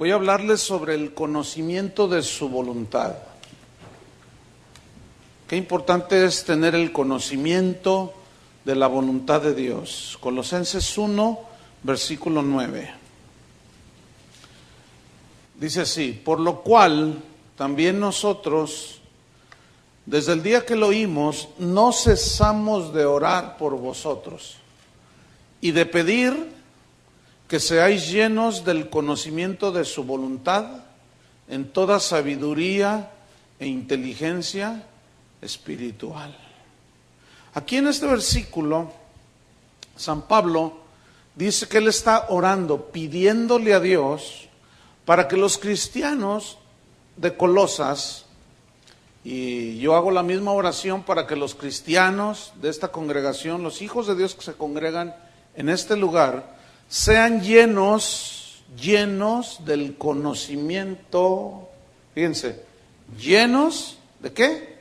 Voy a hablarles sobre el conocimiento de su voluntad. Qué importante es tener el conocimiento de la voluntad de Dios. Colosenses 1, versículo 9. Dice así: por lo cual también nosotros, desde el día que lo oímos, no cesamos de orar por vosotros y de pedir que seáis llenos del conocimiento de su voluntad en toda sabiduría e inteligencia espiritual. Aquí en este versículo, San Pablo dice que él está orando, pidiéndole a Dios para que los cristianos de Colosas, y yo hago la misma oración para que los cristianos de esta congregación, los hijos de Dios que se congregan en este lugar, sean llenos del conocimiento. Fíjense, llenos ¿de qué?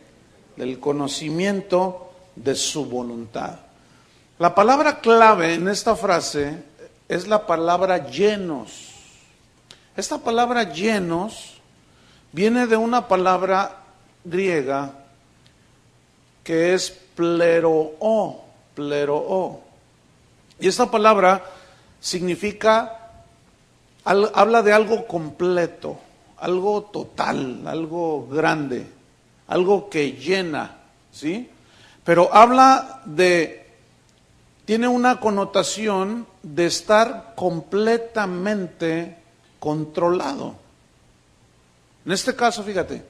Del conocimiento de su voluntad. La palabra clave en esta frase es la palabra llenos. Esta palabra llenos viene de una palabra griega que es pleroo. Y esta palabra significa, habla de algo completo, algo total, algo grande, algo que llena, ¿sí? Pero tiene una connotación de estar completamente controlado. En este caso, fíjate,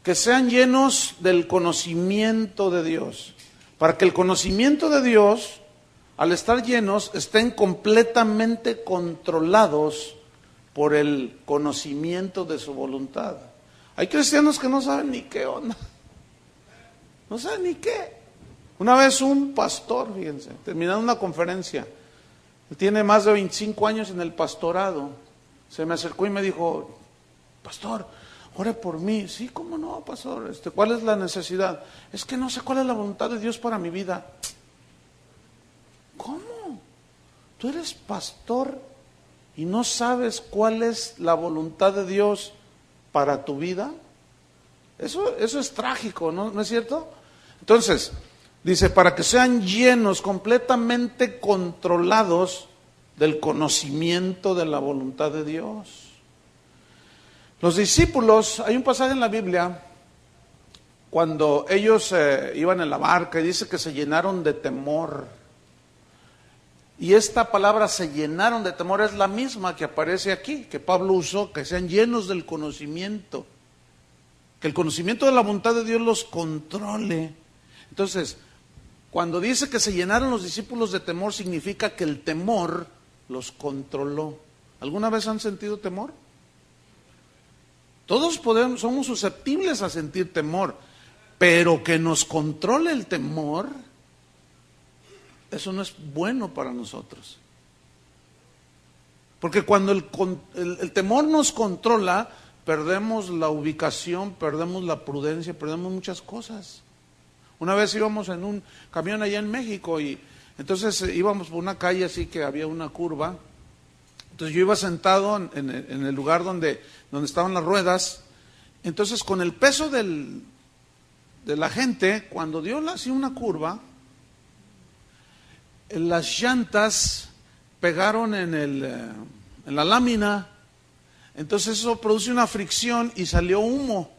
que sean llenos del conocimiento de Dios, para que el conocimiento de Dios, al estar llenos, estén completamente controlados por el conocimiento de su voluntad. Hay cristianos que no saben ni qué onda, no saben ni qué. Una vez un pastor, fíjense, terminando una conferencia, él tiene más de 25 años en el pastorado, se me acercó y me dijo: pastor, ore por mí. Sí, ¿cómo no, pastor? ¿Cuál es la necesidad? Es que no sé cuál es la voluntad de Dios para mi vida. ¿Cómo? ¿Tú eres pastor y no sabes cuál es la voluntad de Dios para tu vida? Eso es trágico, ¿no es cierto? Entonces, dice, para que sean llenos, completamente controlados del conocimiento de la voluntad de Dios. Los discípulos, hay un pasaje en la Biblia, cuando ellos iban en la barca, y dice que se llenaron de temor. Y esta palabra "se llenaron de temor" es la misma que aparece aquí, que Pablo usó, que sean llenos del conocimiento, que el conocimiento de la voluntad de Dios los controle. Entonces, cuando dice que se llenaron los discípulos de temor, significa que el temor los controló. ¿Alguna vez han sentido temor? Todos somos susceptibles a sentir temor, pero que nos controle el temor, eso no es bueno para nosotros. Porque cuando el temor nos controla, perdemos la ubicación, perdemos la prudencia, perdemos muchas cosas. Una vez íbamos en un camión allá en México y entonces íbamos por una calle así que había una curva. Entonces yo iba sentado en el lugar donde estaban las ruedas. Entonces con el peso de la gente, cuando dio así una curva, las llantas pegaron en la lámina. Entonces eso produce una fricción y salió humo.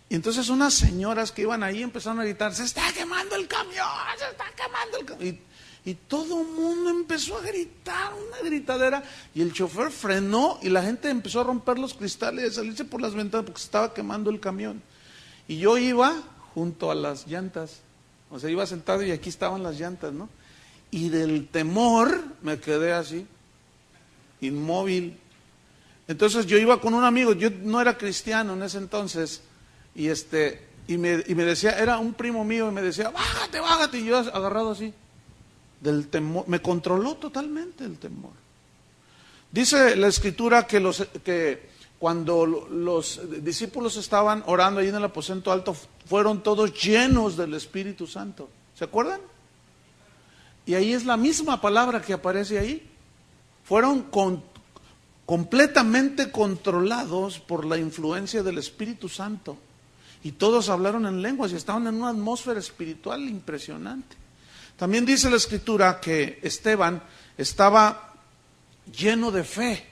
Y entonces unas señoras que iban ahí empezaron a gritar: "Se está quemando el camión, se está quemando el camión". Y todo el mundo empezó a gritar, una gritadera. Y el chofer frenó y la gente empezó a romper los cristales y a salirse por las ventanas porque se estaba quemando el camión. Y yo iba junto a las llantas, o sea, iba sentado y aquí estaban las llantas, ¿no? Y del temor me quedé así, inmóvil. Entonces yo iba con un amigo, yo no era cristiano en ese entonces, y me decía, era un primo mío, y me decía: bájate, y yo agarrado así, del temor, me controló totalmente el temor. Dice la Escritura que cuando los discípulos estaban orando ahí en el aposento alto, fueron todos llenos del Espíritu Santo. ¿Se acuerdan? Y ahí es la misma palabra que aparece ahí. Fueron completamente controlados por la influencia del Espíritu Santo. Y todos hablaron en lenguas y estaban en una atmósfera espiritual impresionante. También dice la Escritura que Esteban estaba lleno de fe.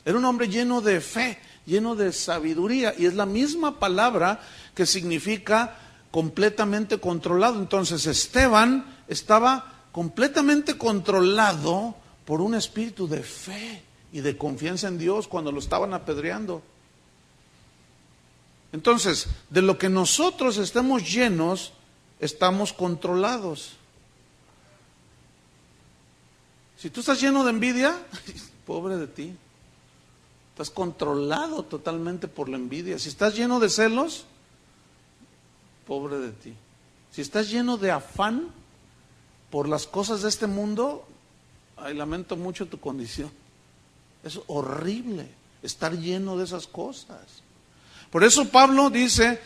Era un hombre lleno de fe, lleno de sabiduría. Y es la misma palabra que significa completamente controlado. Entonces Esteban estaba completamente controlado por un espíritu de fe y de confianza en Dios cuando lo estaban apedreando. Entonces, de lo que nosotros estemos llenos, estamos controlados. Si tú estás lleno de envidia, pobre de ti. Estás controlado totalmente por la envidia. Si estás lleno de celos, pobre de ti. Si estás lleno de afán por las cosas de este mundo, ay, lamento mucho tu condición. Es horrible estar lleno de esas cosas. Por eso Pablo dice,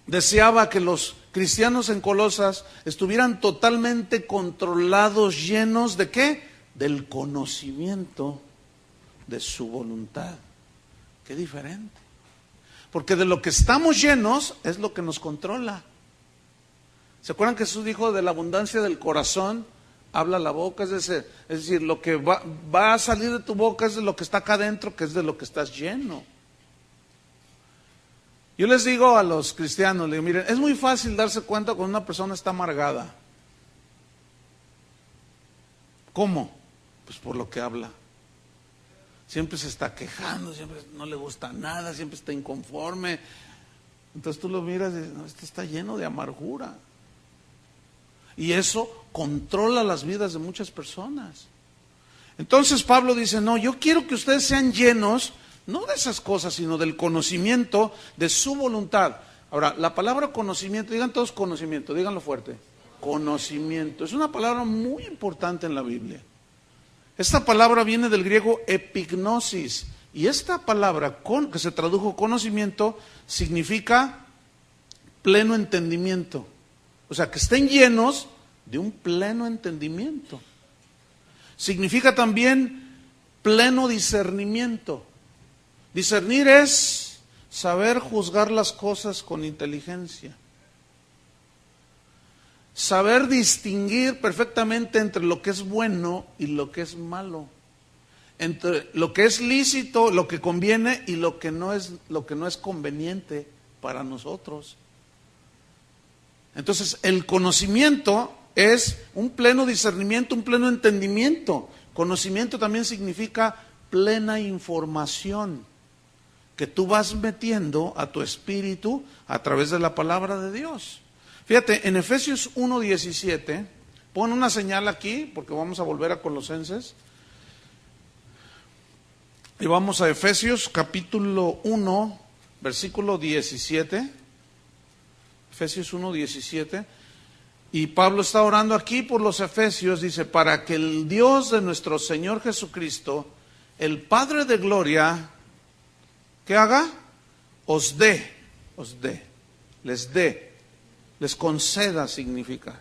deseaba que los cristianos en Colosas estuvieran totalmente controlados, llenos de ¿qué? Del conocimiento de su voluntad. Qué diferente. Porque de lo que estamos llenos es lo que nos controla. ¿Se acuerdan que Jesús dijo de la abundancia del corazón habla la boca? Es decir, lo que va a salir de tu boca es de lo que está acá adentro, que es de lo que estás lleno. Yo les digo a los cristianos, les digo, miren, es muy fácil darse cuenta cuando una persona está amargada. ¿Cómo? Pues por lo que habla. Siempre se está quejando, siempre no le gusta nada, siempre está inconforme. Entonces tú lo miras y dices, no, este está lleno de amargura. Y eso controla las vidas de muchas personas. Entonces Pablo dice, no, yo quiero que ustedes sean llenos, no de esas cosas, sino del conocimiento de su voluntad. Ahora, la palabra conocimiento, digan todos conocimiento, díganlo fuerte. Conocimiento, es una palabra muy importante en la Biblia. Esta palabra viene del griego epignosis. Y esta palabra, que se tradujo conocimiento, significa pleno entendimiento. O sea, que estén llenos de un pleno entendimiento. Significa también pleno discernimiento. Discernir es saber juzgar las cosas con inteligencia. Saber distinguir perfectamente entre lo que es bueno y lo que es malo. Entre lo que es lícito, lo que conviene y lo que no es conveniente para nosotros. Entonces, el conocimiento es un pleno discernimiento, un pleno entendimiento. Conocimiento también significa plena información que tú vas metiendo a tu espíritu a través de la palabra de Dios. Fíjate, en Efesios 1:17, pon una señal aquí, porque vamos a volver a Colosenses. Y vamos a Efesios capítulo 1, versículo 17. Efesios 1:17. Y Pablo está orando aquí por los efesios, dice, para que el Dios de nuestro Señor Jesucristo, el Padre de gloria, ¿qué haga? Les conceda, significa,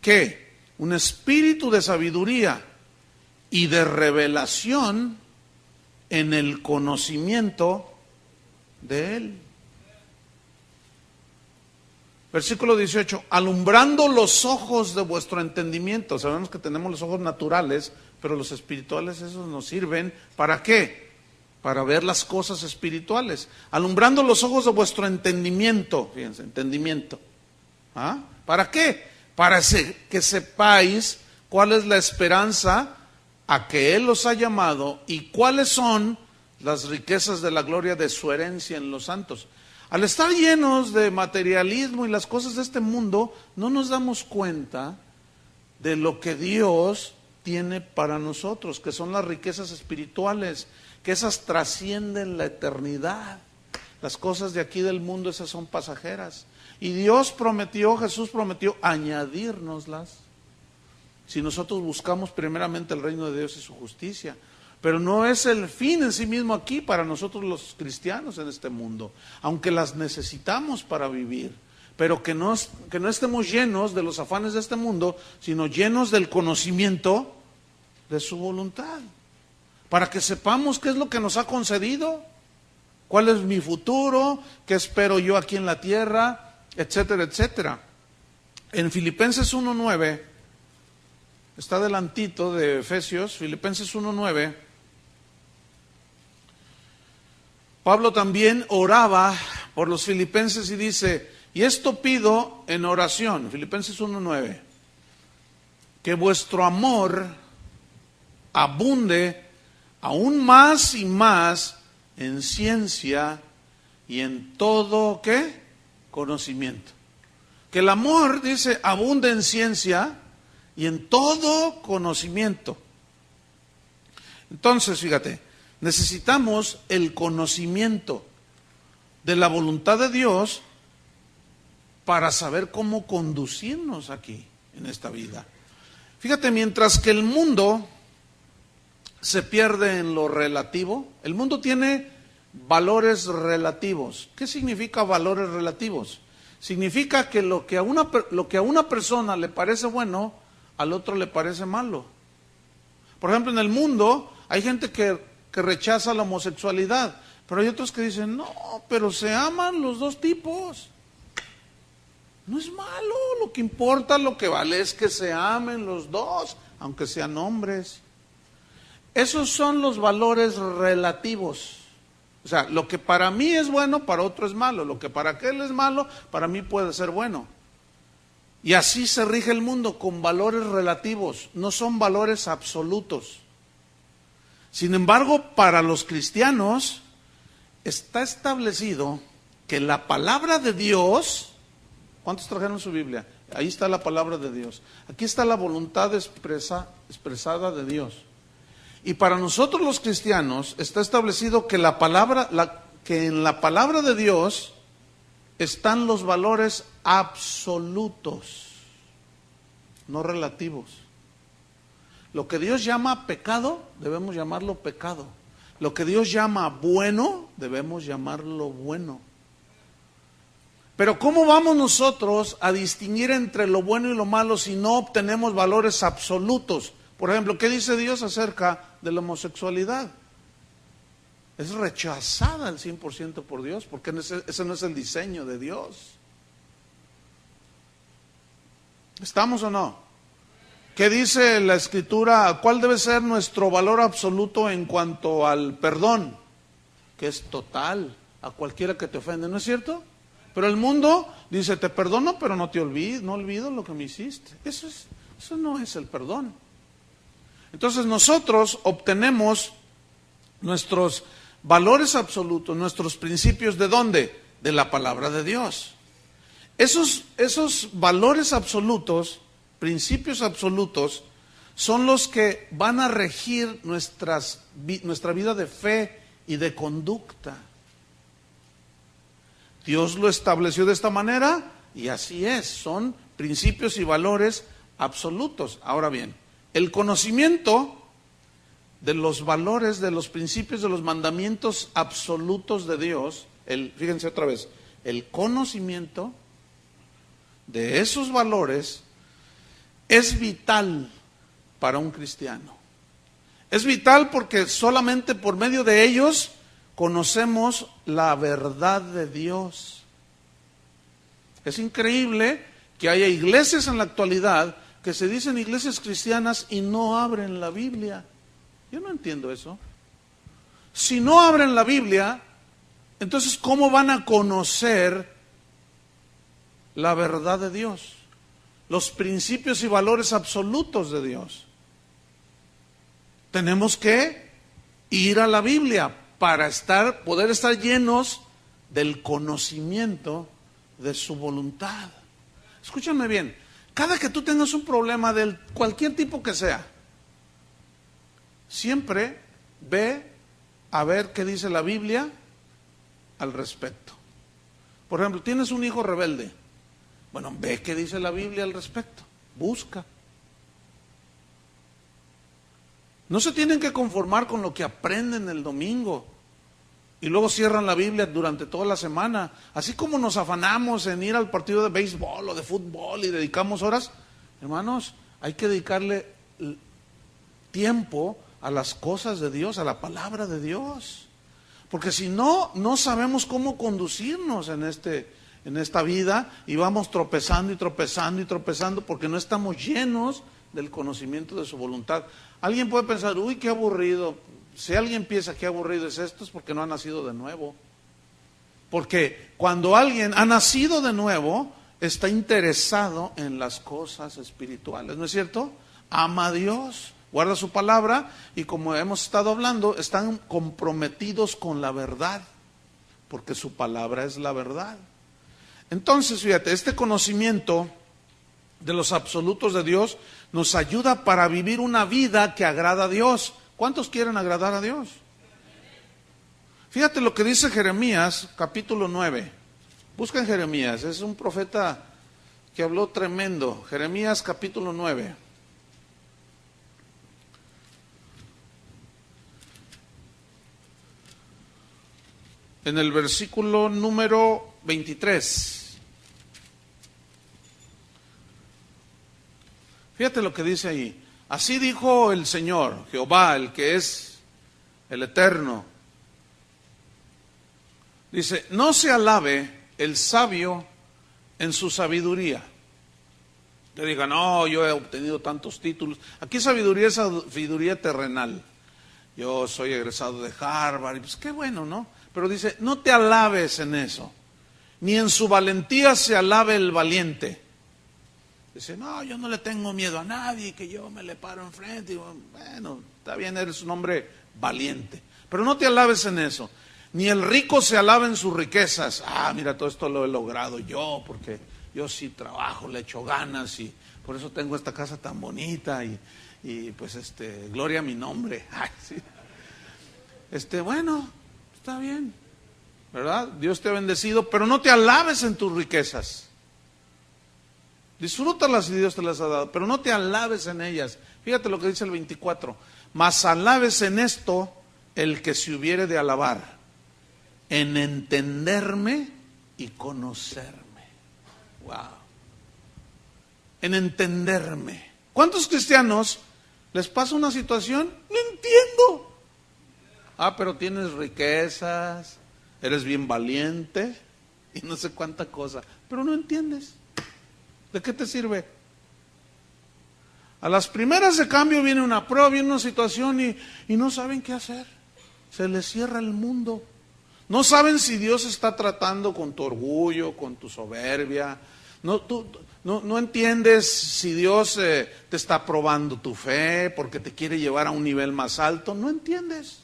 que un espíritu de sabiduría y de revelación en el conocimiento de Él. Versículo 18, alumbrando los ojos de vuestro entendimiento. Sabemos que tenemos los ojos naturales, pero los espirituales esos nos sirven, ¿para qué? Para ver las cosas espirituales. Alumbrando los ojos de vuestro entendimiento, fíjense, entendimiento. ¿Ah? ¿Para qué? Para que sepáis cuál es la esperanza a que Él los ha llamado y cuáles son las riquezas de la gloria de su herencia en los santos. Al estar llenos de materialismo y las cosas de este mundo, no nos damos cuenta de lo que Dios tiene para nosotros, que son las riquezas espirituales, que esas trascienden la eternidad. Las cosas de aquí del mundo, esas son pasajeras. Y Dios prometió, Jesús prometió añadírnoslas si nosotros buscamos primeramente el reino de Dios y su justicia. Pero no es el fin en sí mismo aquí para nosotros los cristianos en este mundo, aunque las necesitamos para vivir, pero que no estemos llenos de los afanes de este mundo, sino llenos del conocimiento de su voluntad. para que sepamos qué es lo que nos ha concedido, cuál es mi futuro, qué espero yo aquí en la tierra, etcétera, etcétera. En Filipenses 1:9, está adelantito de Efesios, Filipenses 1:9, Pablo también oraba por los filipenses y dice, y esto pido en oración, Filipenses 1:9, que vuestro amor abunde aún más y más en ciencia y en todo, ¿qué? Conocimiento. Que el amor, dice, abunde en ciencia y en todo conocimiento. Entonces, fíjate, necesitamos el conocimiento de la voluntad de Dios para saber cómo conducirnos aquí, en esta vida. Fíjate, mientras que el mundo se pierde en lo relativo, el mundo tiene valores relativos. ¿Qué significa valores relativos? Significa que lo que a una persona le parece bueno, al otro le parece malo. Por ejemplo, en el mundo hay gente que rechaza la homosexualidad, pero hay otros que dicen, no, pero se aman los dos tipos. No es malo, lo que importa, lo que vale es que se amen los dos, aunque sean hombres. Esos son los valores relativos. O sea, lo que para mí es bueno, para otro es malo. Lo que para aquel es malo, para mí puede ser bueno. Y así se rige el mundo, con valores relativos, no son valores absolutos. Sin embargo, para los cristianos está establecido que la palabra de Dios, ¿cuántos trajeron su Biblia? Ahí está la palabra de Dios. Aquí está la voluntad expresada de Dios. Y para nosotros los cristianos está establecido que que en la palabra de Dios están los valores absolutos, no relativos. Lo que Dios llama pecado, debemos llamarlo pecado. Lo que Dios llama bueno, debemos llamarlo bueno. Pero ¿cómo vamos nosotros a distinguir entre lo bueno y lo malo si no obtenemos valores absolutos? Por ejemplo, ¿qué dice Dios acerca de la homosexualidad? Es rechazada al 100% por Dios, porque ese no es el diseño de Dios. ¿Estamos o no? ¿Qué dice la Escritura? ¿Cuál debe ser nuestro valor absoluto en cuanto al perdón? Que es total a cualquiera que te ofende, ¿no es cierto? Pero el mundo dice, te perdono, pero no te olvido, no olvido lo que me hiciste. Eso no es el perdón. Entonces nosotros obtenemos nuestros valores absolutos, nuestros principios, ¿de dónde? De la palabra de Dios. Esos valores absolutos, principios absolutos, son los que van a regir nuestra vida de fe y de conducta. Dios lo estableció de esta manera y así es, son principios y valores absolutos. Ahora bien, el conocimiento de los valores, de los principios, de los mandamientos absolutos de Dios, fíjense otra vez, el conocimiento de esos valores es vital para un cristiano. Es vital porque solamente por medio de ellos conocemos la verdad de Dios. Es increíble que haya iglesias en la actualidad que se dicen iglesias cristianas y no abren la Biblia. Yo no entiendo eso. Si no abren la Biblia, entonces ¿cómo van a conocer la verdad de Dios? Los principios y valores absolutos de Dios. Tenemos que ir a la Biblia para poder estar llenos del conocimiento de su voluntad. Escúchame bien, cada que tú tengas un problema de cualquier tipo que sea, siempre ve a ver qué dice la Biblia al respecto. Por ejemplo, tienes un hijo rebelde. Bueno, ve qué dice la Biblia al respecto. Busca. No se tienen que conformar con lo que aprenden el domingo y luego cierran la Biblia durante toda la semana. Así como nos afanamos en ir al partido de béisbol o de fútbol y dedicamos horas, hermanos, hay que dedicarle tiempo a las cosas de Dios, a la palabra de Dios. Porque si no, no sabemos cómo conducirnos en esta vida y vamos tropezando y tropezando y tropezando porque no estamos llenos del conocimiento de su voluntad. Alguien puede pensar, uy, qué aburrido. Si alguien piensa qué aburrido es esto, es porque no ha nacido de nuevo. Porque cuando alguien ha nacido de nuevo, está interesado en las cosas espirituales, ¿no es cierto? Ama a Dios, guarda su palabra y, como hemos estado hablando, están comprometidos con la verdad, porque su palabra es la verdad. Entonces, fíjate, este conocimiento de los absolutos de Dios nos ayuda para vivir una vida que agrada a Dios. ¿Cuántos quieren agradar a Dios? Fíjate lo que dice Jeremías, capítulo 9. Busca Jeremías, es un profeta que habló tremendo. Jeremías, capítulo 9. En el versículo número 23. Fíjate lo que dice ahí. Así dijo el Señor, Jehová, el que es el Eterno. Dice, no se alabe el sabio en su sabiduría. Que diga, no, yo he obtenido tantos títulos. Aquí sabiduría es sabiduría terrenal. Yo soy egresado de Harvard, y pues qué bueno, ¿no? Pero dice, no te alabes en eso, ni en su valentía se alabe el valiente. Dice, no, yo no le tengo miedo a nadie, que yo me le paro enfrente. Y bueno, está bien, eres un hombre valiente, pero no te alabes en eso. Ni el rico se alaba en sus riquezas. Ah, mira, todo esto lo he logrado yo, porque yo sí trabajo, le echo ganas y por eso tengo esta casa tan bonita y pues gloria a mi nombre. Ay, sí. Bueno, está bien, ¿verdad? Dios te ha bendecido, pero no te alabes en tus riquezas. Disfrútalas si Dios te las ha dado, pero no te alabes en ellas. Fíjate lo que dice el 24. Mas alabes en esto el que se hubiere de alabar, en entenderme y conocerme. Wow. En entenderme. ¿Cuántos cristianos les pasa una situación? No entiendo. Ah, pero tienes riquezas, eres bien valiente y no sé cuánta cosa, pero no entiendes. ¿De qué te sirve? A las primeras de cambio viene una prueba, viene una situación y no saben qué hacer. Se les cierra el mundo. No saben si Dios está tratando con tu orgullo, con tu soberbia. No entiendes si Dios te está probando tu fe porque te quiere llevar a un nivel más alto. No entiendes.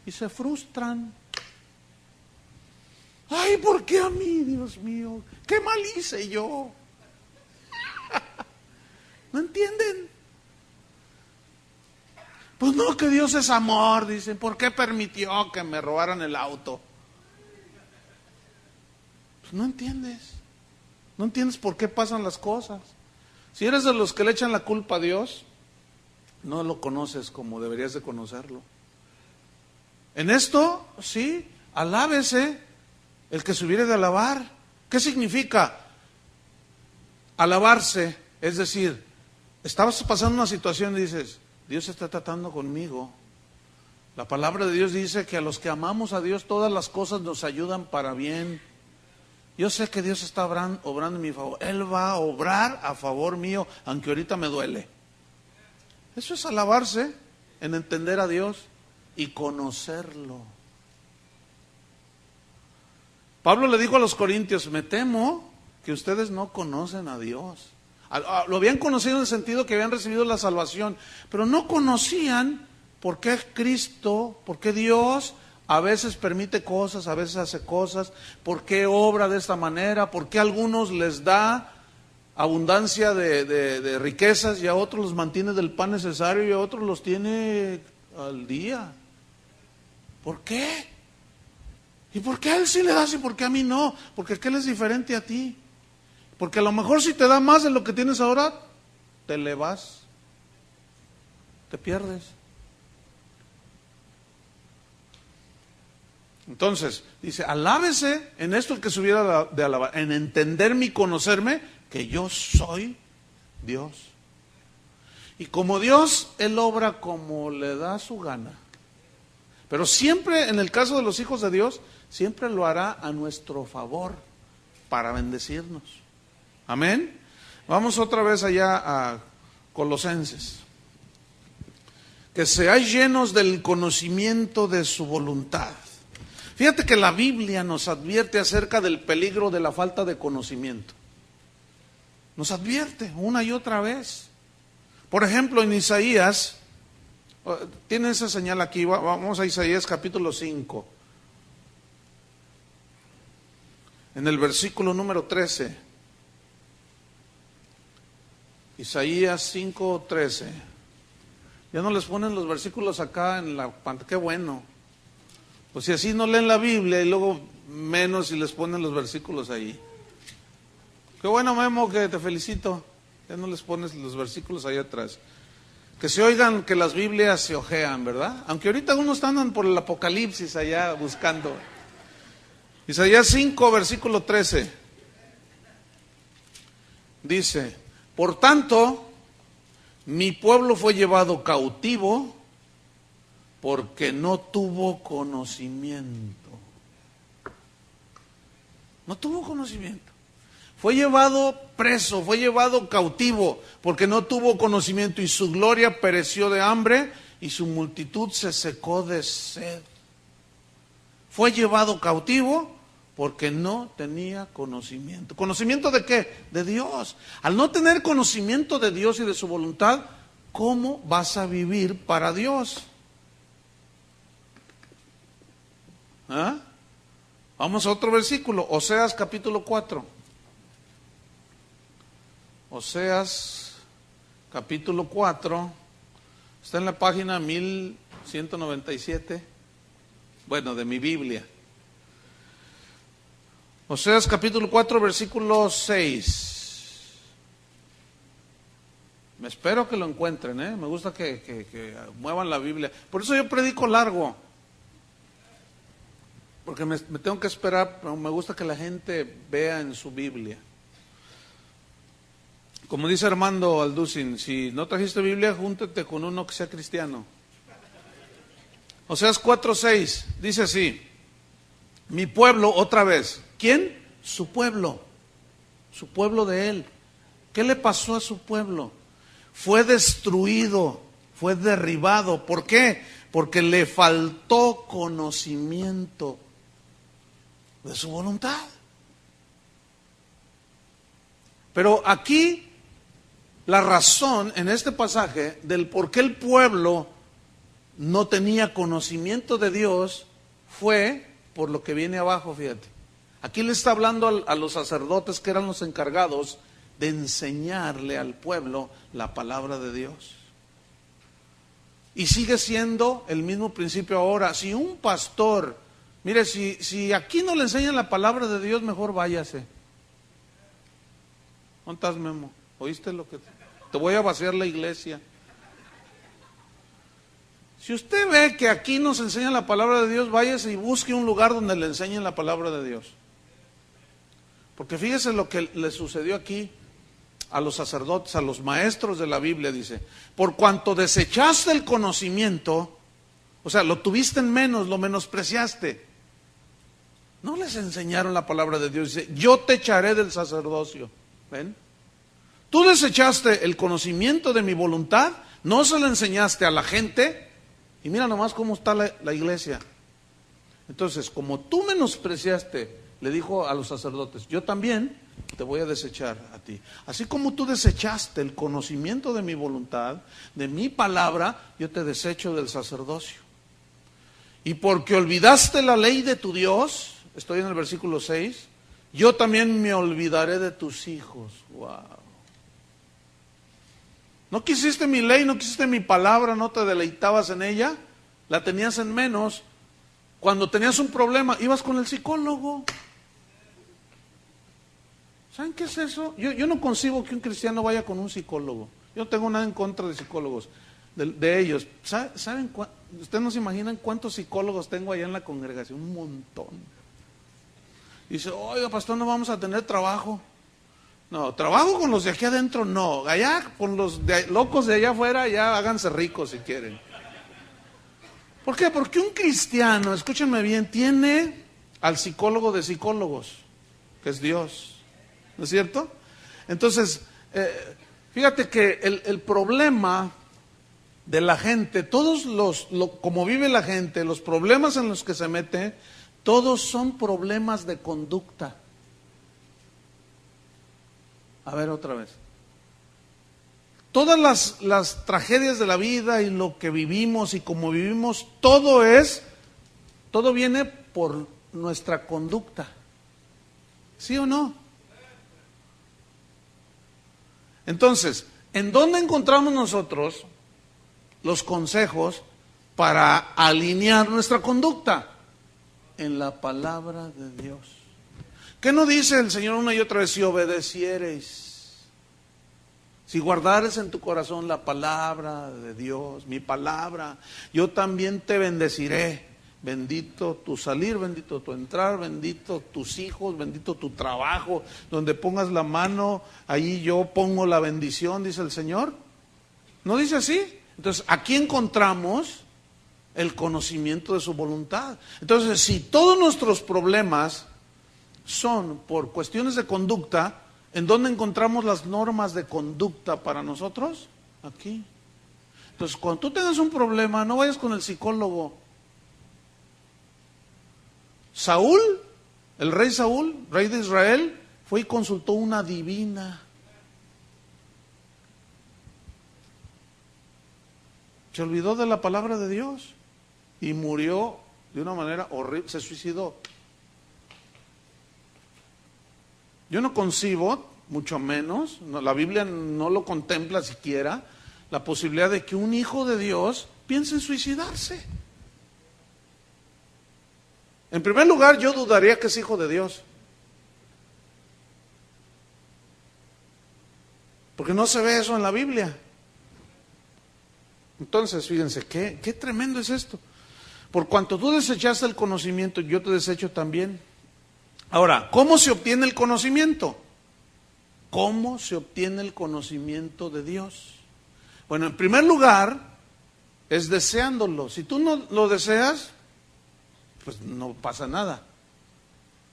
Y se frustran. Ay, ¿por qué a mí, Dios mío? ¿Qué mal hice yo? ¿No entienden? Pues no, que Dios es amor, dicen. ¿Por qué permitió que me robaran el auto? Pues no entiendes. No entiendes por qué pasan las cosas. Si eres de los que le echan la culpa a Dios, no lo conoces como deberías de conocerlo. En esto, sí, alábese el que se hubiere de alabar. ¿Qué significa? Alabarse, es decir, estabas pasando una situación y dices, Dios está tratando conmigo. La palabra de Dios dice que a los que amamos a Dios todas las cosas nos ayudan para bien. Yo sé que Dios está obrando en mi favor. Él va a obrar a favor mío, aunque ahorita me duele. Eso es alabarse, en entender a Dios y conocerlo. Pablo le dijo a los corintios, me temo que ustedes no conocen a Dios. Lo habían conocido en el sentido que habían recibido la salvación, pero no conocían por qué Cristo, por qué Dios a veces permite cosas, a veces hace cosas, por qué obra de esta manera, por qué a algunos les da abundancia de riquezas y a otros los mantiene del pan necesario y a otros los tiene al día. ¿Por qué? ¿Y por qué a él sí le das y por qué a mí no? Porque aquel es diferente a ti. Porque a lo mejor si te da más de lo que tienes ahora, te le vas, te pierdes. Entonces, dice, alábese en esto el que se hubiera de alabar, en entenderme y conocerme que yo soy Dios. Y como Dios, Él obra como le da su gana. Pero siempre, en el caso de los hijos de Dios, siempre lo hará a nuestro favor, para bendecirnos. Amén. Vamos otra vez allá a Colosenses. Que seáis llenos del conocimiento de su voluntad. Fíjate que la Biblia nos advierte acerca del peligro de la falta de conocimiento. Nos advierte una y otra vez. Por ejemplo, en Isaías, tiene esa señal aquí, vamos a Isaías capítulo 5. En el versículo número 13. Isaías 5:13. Ya no les ponen los versículos acá en la pantalla, qué bueno. Pues si así no leen la Biblia y luego menos si les ponen los versículos ahí. Qué bueno, Memo, que te felicito. Ya no les pones los versículos ahí atrás. Que se oigan que las Biblias se ojean, ¿verdad? Aunque ahorita algunos andan por el Apocalipsis allá buscando. Isaías 5, versículo 13. Dice, por tanto, mi pueblo fue llevado cautivo porque no tuvo conocimiento. No tuvo conocimiento. Fue llevado preso, fue llevado cautivo porque no tuvo conocimiento y su gloria pereció de hambre y su multitud se secó de sed. Fue llevado cautivo porque no tenía conocimiento. ¿Conocimiento de qué? De Dios. Al no tener conocimiento de Dios y de su voluntad, ¿cómo vas a vivir para Dios? ¿Ah? Vamos a otro versículo, Oseas capítulo 4. Oseas capítulo 4, está en la página 1197, bueno, de mi Biblia. Oseas capítulo 4, versículo 6. Me espero que lo encuentren, me gusta que muevan la Biblia. Por eso yo predico largo, porque me tengo que esperar, pero me gusta que la gente vea en su Biblia. Como dice Armando Alducin, si no trajiste Biblia, júntate con uno que sea cristiano. Oseas 4:6, dice así, mi pueblo, otra vez, ¿quién? Su pueblo de él. ¿Qué le pasó a su pueblo? Fue destruido, fue derribado. ¿Por qué? Porque le faltó conocimiento de su voluntad. Pero aquí la razón en este pasaje del por qué el pueblo no tenía conocimiento de Dios fue por lo que viene abajo, fíjate. Aquí le está hablando a los sacerdotes que eran los encargados de enseñarle al pueblo la palabra de Dios. Y sigue siendo el mismo principio ahora. Si un pastor, mire, si aquí no le enseñan la palabra de Dios, mejor váyase. ¿Dónde estás, Memo? ¿Oíste lo que te voy a vaciar la iglesia? Si usted ve que aquí nos enseñan la palabra de Dios, váyase y busque un lugar donde le enseñen la palabra de Dios. Porque fíjese lo que le sucedió aquí a los sacerdotes, a los maestros de la Biblia, dice, por cuanto desechaste el conocimiento, o sea, lo tuviste en menos, lo menospreciaste. No les enseñaron la palabra de Dios, dice, yo te echaré del sacerdocio. ¿Ven? Tú desechaste el conocimiento de mi voluntad, no se lo enseñaste a la gente, y mira nomás cómo está la iglesia. Entonces, como tú menospreciaste, le dijo a los sacerdotes, yo también te voy a desechar a ti. Así como tú desechaste el conocimiento de mi voluntad, de mi palabra, yo te desecho del sacerdocio. Y porque olvidaste la ley de tu Dios, estoy en el versículo 6, yo también me olvidaré de tus hijos. Wow. No quisiste mi ley, no quisiste mi palabra, no te deleitabas en ella, la tenías en menos. Cuando tenías un problema, ibas con el psicólogo. ¿Saben qué es eso? Yo no concibo que un cristiano vaya con un psicólogo. Yo no tengo nada en contra de psicólogos, de ellos. ¿Saben? Ustedes no se imaginan cuántos psicólogos tengo allá en la congregación, un montón. Dice, oiga, pastor, no vamos a tener trabajo. No, trabajo con los de aquí adentro, no. Allá, con los locos de allá afuera, ya háganse ricos si quieren. ¿Por qué? Porque un cristiano, escúchenme bien, tiene al psicólogo de psicólogos, que es Dios. ¿No es cierto? Entonces, fíjate que el problema de la gente, como vive la gente, los problemas en los que se mete, todos son problemas de conducta. A ver otra vez. Todas las tragedias de la vida y lo que vivimos y cómo vivimos, todo viene por nuestra conducta. ¿Sí o no? Entonces, ¿en dónde encontramos nosotros los consejos para alinear nuestra conducta? En la palabra de Dios. ¿Qué no dice el Señor una y otra vez? Si obedeciereis, si guardares en tu corazón la palabra de Dios, mi palabra, yo también te bendeciré. Bendito tu salir, bendito tu entrar, bendito tus hijos, bendito tu trabajo. Donde pongas la mano, ahí yo pongo la bendición, dice el Señor. ¿No dice así? Entonces, aquí encontramos el conocimiento de su voluntad. Entonces, si todos nuestros problemas son por cuestiones de conducta, ¿en dónde encontramos las normas de conducta para nosotros? Aquí. Entonces, cuando tú tengas un problema, no vayas con el psicólogo. Saúl, el rey Saúl, rey de Israel, fue y consultó una divina. Se olvidó de la palabra de Dios y murió de una manera horrible, se suicidó. Yo no concibo, mucho menos, la Biblia no lo contempla siquiera, la posibilidad de que un hijo de Dios piense en suicidarse. En primer lugar, yo dudaría que es hijo de Dios. Porque no se ve eso en la Biblia. Entonces, fíjense, qué tremendo es esto. Por cuanto tú desechaste el conocimiento, yo te desecho también. Ahora, ¿cómo se obtiene el conocimiento? ¿Cómo se obtiene el conocimiento de Dios? Bueno, en primer lugar, es deseándolo. Si tú no lo deseas, pues no pasa nada.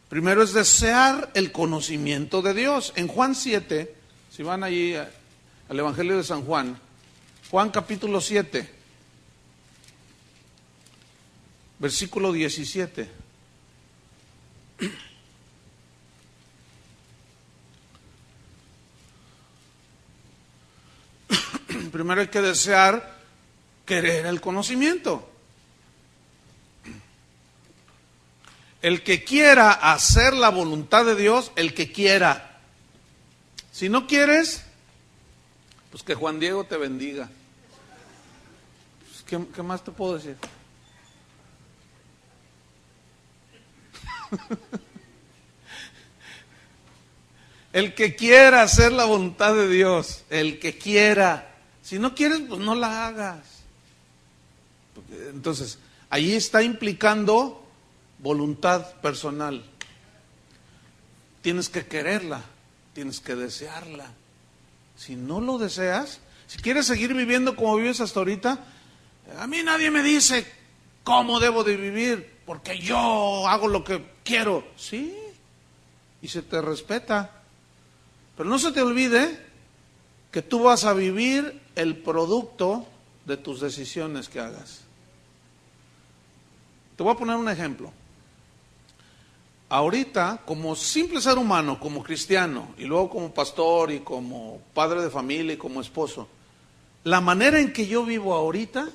Primero es desear el conocimiento de Dios. En Juan 7, si van allí al Evangelio de San Juan, Juan capítulo 7, versículo 17. Primero hay que desear, querer el conocimiento. El que quiera hacer la voluntad de Dios, el que quiera. Si no quieres, pues que Juan Diego te bendiga. Pues, ¿qué más te puedo decir? El que quiera hacer la voluntad de Dios, el que quiera. Si no quieres, pues no la hagas. Entonces, ahí está implicando voluntad personal. Tienes que quererla, tienes que desearla. Si no lo deseas, si quieres seguir viviendo como vives hasta ahorita, a mí nadie me dice cómo debo de vivir, porque yo hago lo que quiero. Sí, y se te respeta. Pero no se te olvide que tú vas a vivir el producto de tus decisiones que hagas. Te voy a poner un ejemplo. Ahorita, como simple ser humano, como cristiano, y luego como pastor y como padre de familia y como esposo, la manera en que yo vivo ahorita,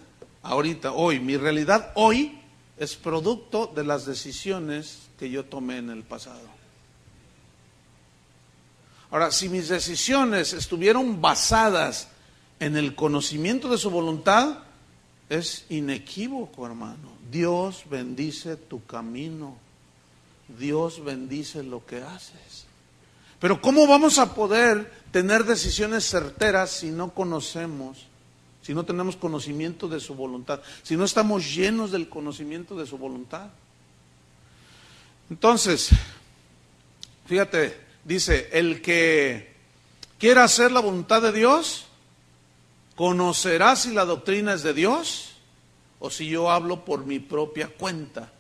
hoy, mi realidad hoy, es producto de las decisiones que yo tomé en el pasado. Ahora, si mis decisiones estuvieron basadas en el conocimiento de su voluntad, es inequívoco, hermano. Dios bendice tu camino. Dios bendice lo que haces. Pero ¿cómo vamos a poder tener decisiones certeras si no conocemos, si no tenemos conocimiento de su voluntad, si no estamos llenos del conocimiento de su voluntad? Entonces, fíjate, dice, el que ¿Quiere hacer la voluntad de Dios? ¿Conocerá si la doctrina es de Dios o si yo hablo por mi propia cuenta?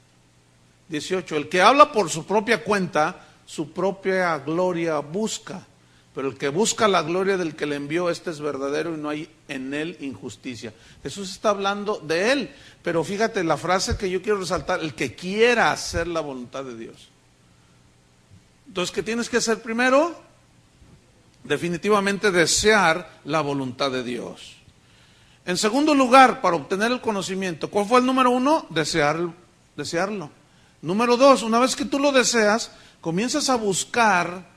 18. El que habla por su propia cuenta, su propia gloria busca. Pero el que busca la gloria del que le envió, este es verdadero y no hay en él injusticia. Jesús está hablando de él, pero fíjate la frase que yo quiero resaltar: el que quiera hacer la voluntad de Dios. Entonces, ¿qué tienes que hacer primero? Definitivamente desear la voluntad de Dios. En segundo lugar, para obtener el conocimiento, ¿cuál fue el número 1? Desearlo. Número 2, una vez que tú lo deseas, comienzas a buscar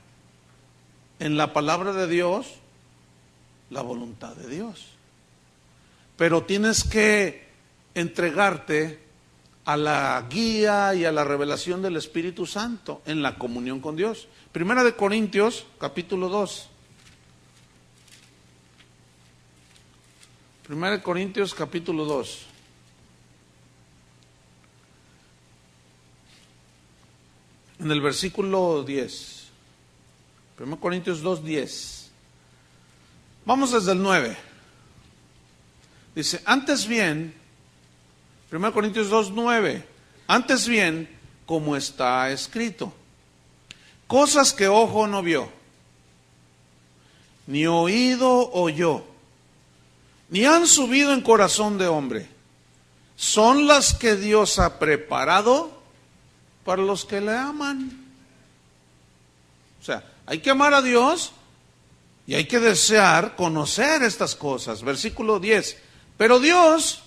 en la palabra de Dios la voluntad de Dios. Pero tienes que entregarte a la guía y a la revelación del Espíritu Santo en la comunión con Dios. Primera de Corintios, capítulo 2. Primera de Corintios, capítulo 2. En el versículo 10. 1 Corintios 2:10. Vamos desde el 9. Dice, antes bien, 1 Corintios 2:9, antes bien, como está escrito, cosas que ojo no vio, ni oído oyó, ni han subido en corazón de hombre, son las que Dios ha preparado para los que le aman. O sea, hay que amar a Dios y hay que desear conocer estas cosas. Versículo 10. Pero Dios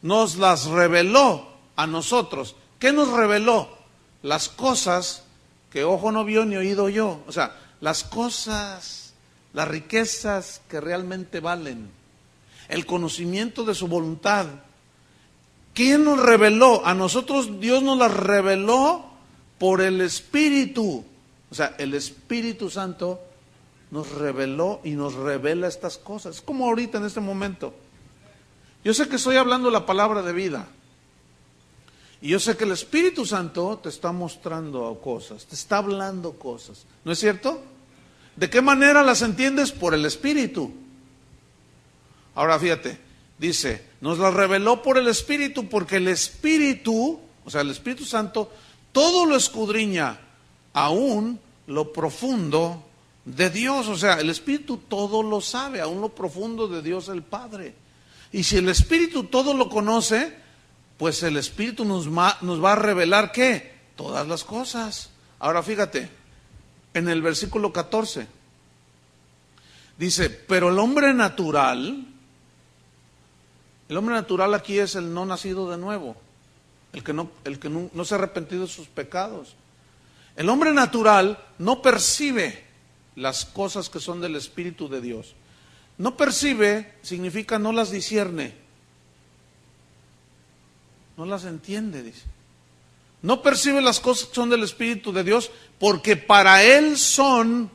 nos las reveló a nosotros. ¿Qué nos reveló? Las cosas que ojo no vio ni oído oyó. O sea, las cosas, las riquezas que realmente valen. El conocimiento de su voluntad. ¿Quién nos reveló? A nosotros Dios nos las reveló por el Espíritu. O sea, el Espíritu Santo nos reveló y nos revela estas cosas. Es como ahorita en este momento. Yo sé que estoy hablando la palabra de vida. Y yo sé que el Espíritu Santo te está mostrando cosas, te está hablando cosas. ¿No es cierto? ¿De qué manera las entiendes? Por el Espíritu. Ahora fíjate, dice, nos las reveló por el Espíritu, porque el Espíritu, o sea, el Espíritu Santo, todo lo escudriña, aún lo profundo de Dios. O sea, el Espíritu todo lo sabe, aún lo profundo de Dios el Padre. Y si el Espíritu todo lo conoce, pues el Espíritu nos va a revelar ¿qué? Todas las cosas. Ahora fíjate, en el versículo 14, dice, pero el hombre natural aquí es el no nacido de nuevo, el que no se ha arrepentido de sus pecados. El hombre natural no percibe las cosas que son del Espíritu de Dios. No percibe significa no las discierne. No las entiende, dice. No percibe las cosas que son del Espíritu de Dios porque para él son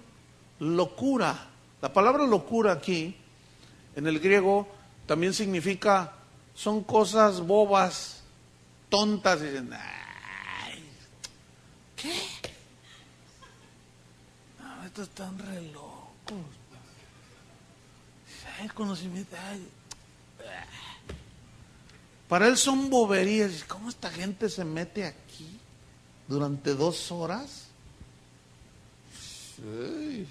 locura. La palabra locura aquí, en el griego, también significa, son cosas bobas, tontas. Dicen, ay, ¿qué? No, estos están re locos. Ay, el conocimiento, ay. Para él son boberías. ¿Cómo esta gente se mete aquí durante 2 horas? Sí.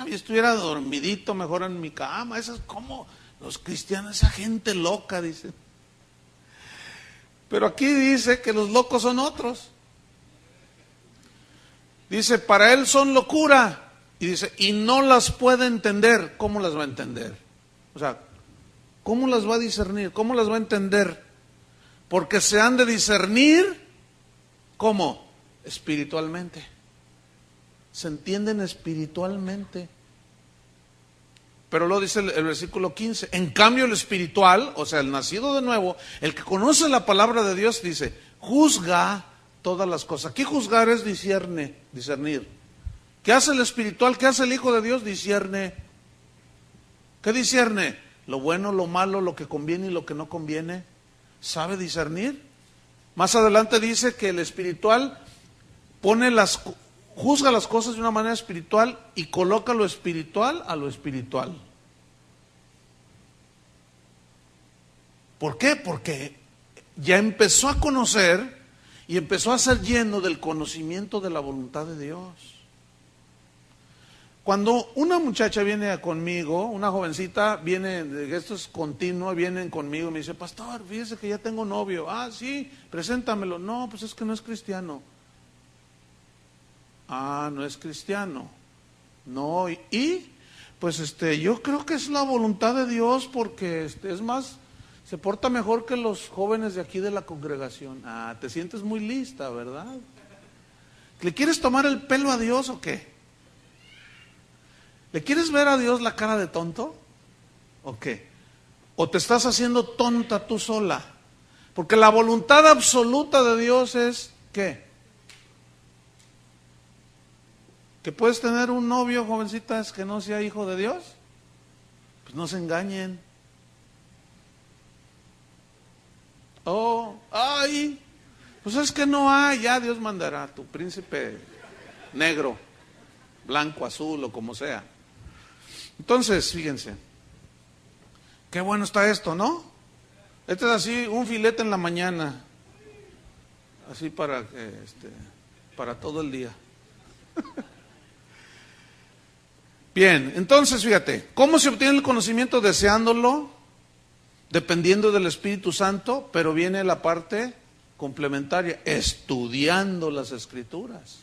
Yo estuviera dormidito mejor en mi cama. Eso es como los cristianos, esa gente loca, dicen. Pero aquí dice que los locos son otros. Dice, para él son locura. Y dice, y no las puede entender. ¿Cómo las va a entender? O sea, ¿cómo las va a discernir? ¿Cómo las va a entender? Porque se han de discernir, ¿cómo? Espiritualmente. Se entienden espiritualmente. Pero luego dice el versículo 15, en cambio el espiritual, o sea, el nacido de nuevo, el que conoce la palabra de Dios, dice, juzga todas las cosas. Aquí juzgar es discernir. ¿Qué hace el espiritual? ¿Qué hace el Hijo de Dios? Discierne. ¿Qué discierne? Lo bueno, lo malo, lo que conviene y lo que no conviene. ¿Sabe discernir? Más adelante dice que el espiritual pone juzga las cosas de una manera espiritual y coloca lo espiritual a lo espiritual. ¿Por qué? Porque ya empezó a conocer y empezó a ser lleno del conocimiento de la voluntad de Dios. Cuando una muchacha viene conmigo, una jovencita viene, esto es continuo, vienen conmigo y me dice, pastor, fíjese que ya tengo novio. Ah, sí, preséntamelo. No, pues es que no es cristiano. Ah, no es cristiano. No, pues yo creo que es la voluntad de Dios porque es más, se porta mejor que los jóvenes de aquí de la congregación. Ah, te sientes muy lista, ¿verdad? ¿Le quieres tomar el pelo a Dios o qué? ¿Le quieres ver a Dios la cara de tonto? ¿O qué? ¿O te estás haciendo tonta tú sola? Porque la voluntad absoluta de Dios es, ¿qué? ¿Que puedes tener un novio, jovencitas, que no sea hijo de Dios? Pues no se engañen. Oh, ay, pues es que no hay, ya Dios mandará a tu príncipe negro, blanco, azul o como sea. Entonces, fíjense, qué bueno está esto, ¿no? Este es así, un filete en la mañana, así para todo el día. Bien, entonces fíjate, ¿cómo se obtiene el conocimiento? Deseándolo, dependiendo del Espíritu Santo, pero viene la parte complementaria, estudiando las Escrituras.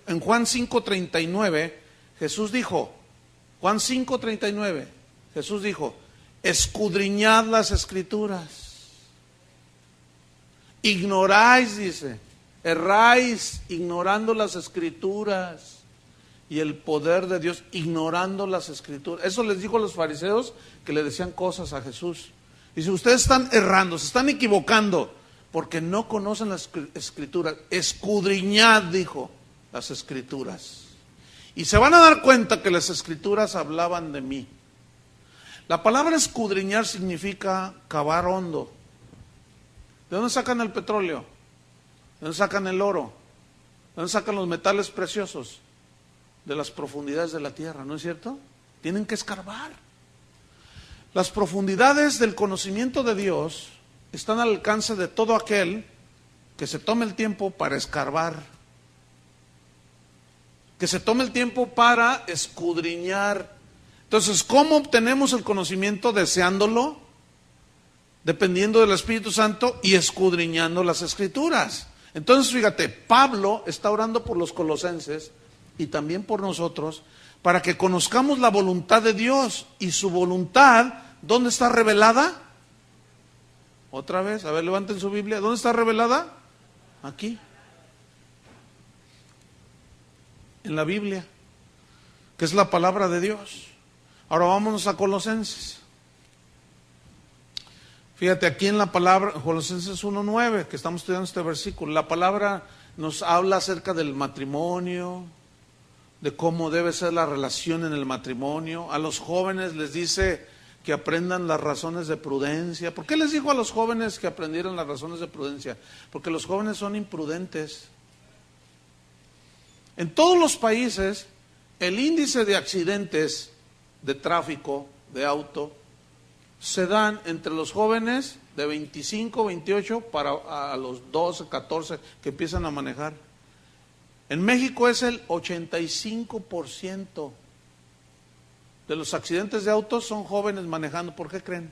En Juan 5:39, Jesús dijo, Juan 5:39, Jesús dijo, escudriñad las Escrituras, ignoráis, dice, erráis ignorando las Escrituras y el poder de Dios, ignorando las Escrituras. Eso les dijo a los fariseos que le decían cosas a Jesús. Dice, ustedes están errando, se están equivocando, porque no conocen las Escrituras. Escudriñad, dijo, las Escrituras. Y se van a dar cuenta que las Escrituras hablaban de mí. La palabra escudriñar significa cavar hondo. ¿De dónde sacan el petróleo? ¿De dónde sacan el oro? ¿De dónde sacan los metales preciosos? De las profundidades de la tierra, ¿no es cierto? Tienen que escarbar. Las profundidades del conocimiento de Dios están al alcance de todo aquel que se tome el tiempo para escarbar, que se tome el tiempo para escudriñar. Entonces, ¿cómo obtenemos el conocimiento? Deseándolo, dependiendo del Espíritu Santo y escudriñando las Escrituras. Entonces, fíjate, Pablo está orando por los colosenses y también por nosotros, para que conozcamos la voluntad de Dios. Y su voluntad, ¿dónde está revelada? Otra vez, a ver, levanten su Biblia. ¿Dónde está revelada? Aquí. En la Biblia, que es la palabra de Dios. Ahora vámonos a Colosenses. Fíjate, aquí en la palabra, Colosenses 1:9, que estamos estudiando este versículo, la palabra nos habla acerca del matrimonio, de cómo debe ser la relación en el matrimonio. A los jóvenes les dice que aprendan las razones de prudencia. ¿Por qué les dijo a los jóvenes que aprendieran las razones de prudencia? Porque los jóvenes son imprudentes. En todos los países, el índice de accidentes de tráfico, de auto, se dan entre los jóvenes de 25, 28 para a los 12, 14 que empiezan a manejar. En México es el 85% de los accidentes de autos son jóvenes manejando. ¿Por qué creen?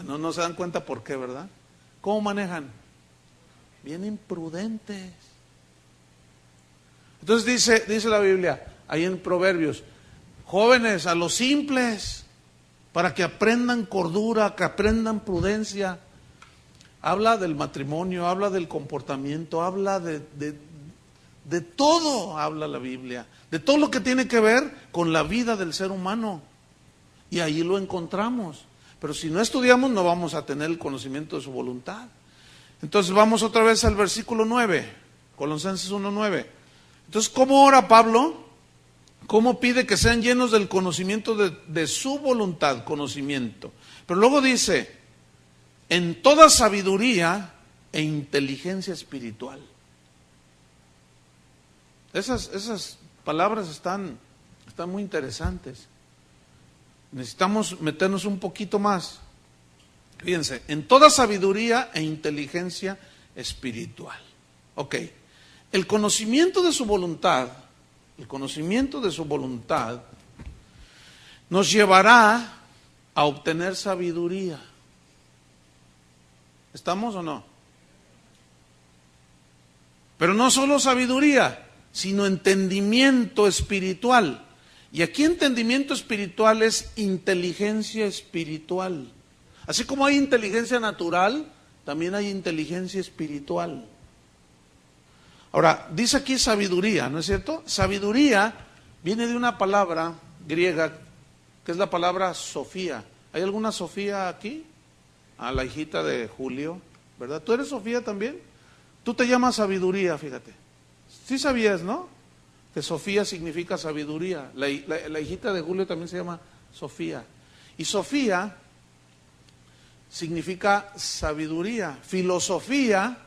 No se dan cuenta por qué, ¿verdad? ¿Cómo manejan? Bien imprudentes. Entonces dice la Biblia, ahí en Proverbios, jóvenes, a los simples, para que aprendan cordura, que aprendan prudencia. Habla del matrimonio, habla del comportamiento, habla de todo, habla la Biblia, de todo lo que tiene que ver con la vida del ser humano. Y ahí lo encontramos. Pero si no estudiamos, no vamos a tener el conocimiento de su voluntad. Entonces vamos otra vez al versículo 9, Colosenses 1:9. Entonces, ¿cómo ora Pablo? ¿Cómo pide que sean llenos del conocimiento de su voluntad? Conocimiento. Pero luego dice, en toda sabiduría e inteligencia espiritual. Esas palabras están muy interesantes. Necesitamos meternos un poquito más. Fíjense, en toda sabiduría e inteligencia espiritual. Ok, el conocimiento de su voluntad nos llevará a obtener sabiduría. ¿Estamos o no? Pero no solo sabiduría, sino entendimiento espiritual. Y aquí entendimiento espiritual es inteligencia espiritual. Así como hay inteligencia natural, también hay inteligencia espiritual. Ahora, dice aquí sabiduría, ¿no es cierto? Sabiduría viene de una palabra griega, que es la palabra Sofía. ¿Hay alguna Sofía aquí? A la hijita de Julio, ¿verdad? ¿Tú eres Sofía también? Tú te llamas sabiduría, fíjate. Sí sabías, ¿no? Que Sofía significa sabiduría. La hijita de Julio también se llama Sofía. Y Sofía significa sabiduría. Filosofía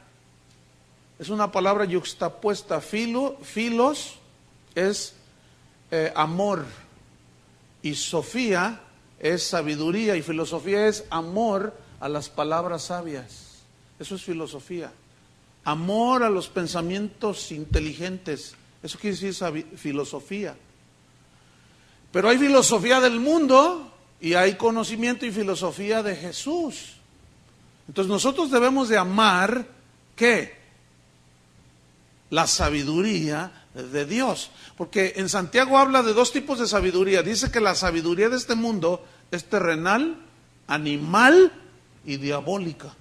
es una palabra yuxtapuesta. Filos es amor. Y Sofía es sabiduría. Y filosofía es amor a las palabras sabias. Eso es filosofía. Amor a los pensamientos inteligentes. Eso quiere decir filosofía. Pero hay filosofía del mundo y hay conocimiento y filosofía de Jesús. Entonces nosotros debemos de amar, ¿qué? La sabiduría de Dios. Porque en Santiago habla de dos tipos de sabiduría. Dice que la sabiduría de este mundo es terrenal, animal y diabólica.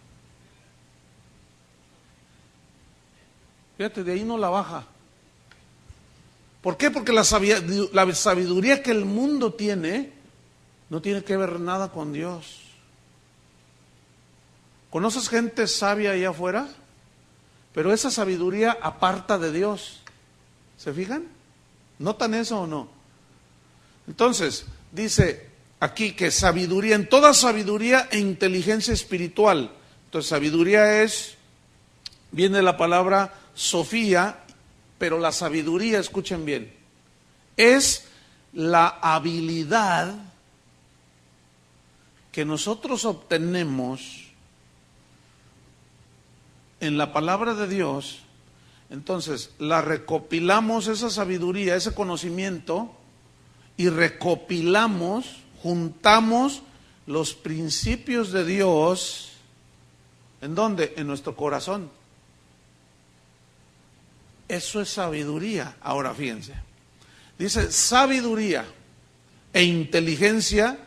Fíjate, de ahí no la baja. ¿Por qué? Porque la sabiduría que el mundo tiene no tiene que ver nada con Dios. ¿Conoces gente sabia allá afuera? Pero esa sabiduría aparta de Dios. ¿Se fijan? ¿Notan eso o no? Entonces, dice aquí que sabiduría, en toda sabiduría e inteligencia espiritual. Entonces, sabiduría viene la palabra Sofía, pero la sabiduría, escuchen bien, es la habilidad que nosotros obtenemos en la palabra de Dios. Entonces, la recopilamos, esa sabiduría, ese conocimiento, y recopilamos, juntamos los principios de Dios. ¿En dónde? En nuestro corazón. Eso es sabiduría. Ahora fíjense, dice sabiduría e inteligencia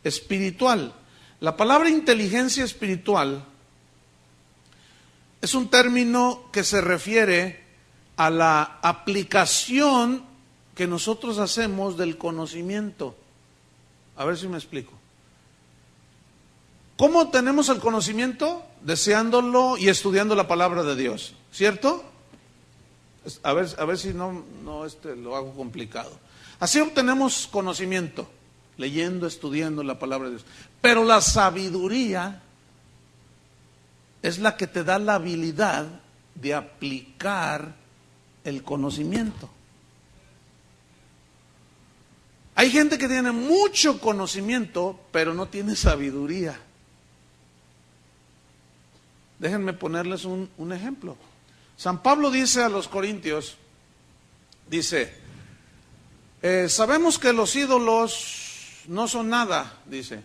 espiritual. La palabra inteligencia espiritual es un término que se refiere a la aplicación que nosotros hacemos del conocimiento. A ver si me explico. ¿Cómo tenemos el conocimiento? Deseándolo y estudiando la palabra de Dios, ¿cierto? A ver si no lo hago complicado. Así obtenemos conocimiento, leyendo, estudiando la palabra de Dios. Pero la sabiduría es la que te da la habilidad de aplicar el conocimiento. Hay gente que tiene mucho conocimiento, pero no tiene sabiduría. Déjenme ponerles un ejemplo. San Pablo dice a los Corintios, dice, sabemos que los ídolos no son nada, dice.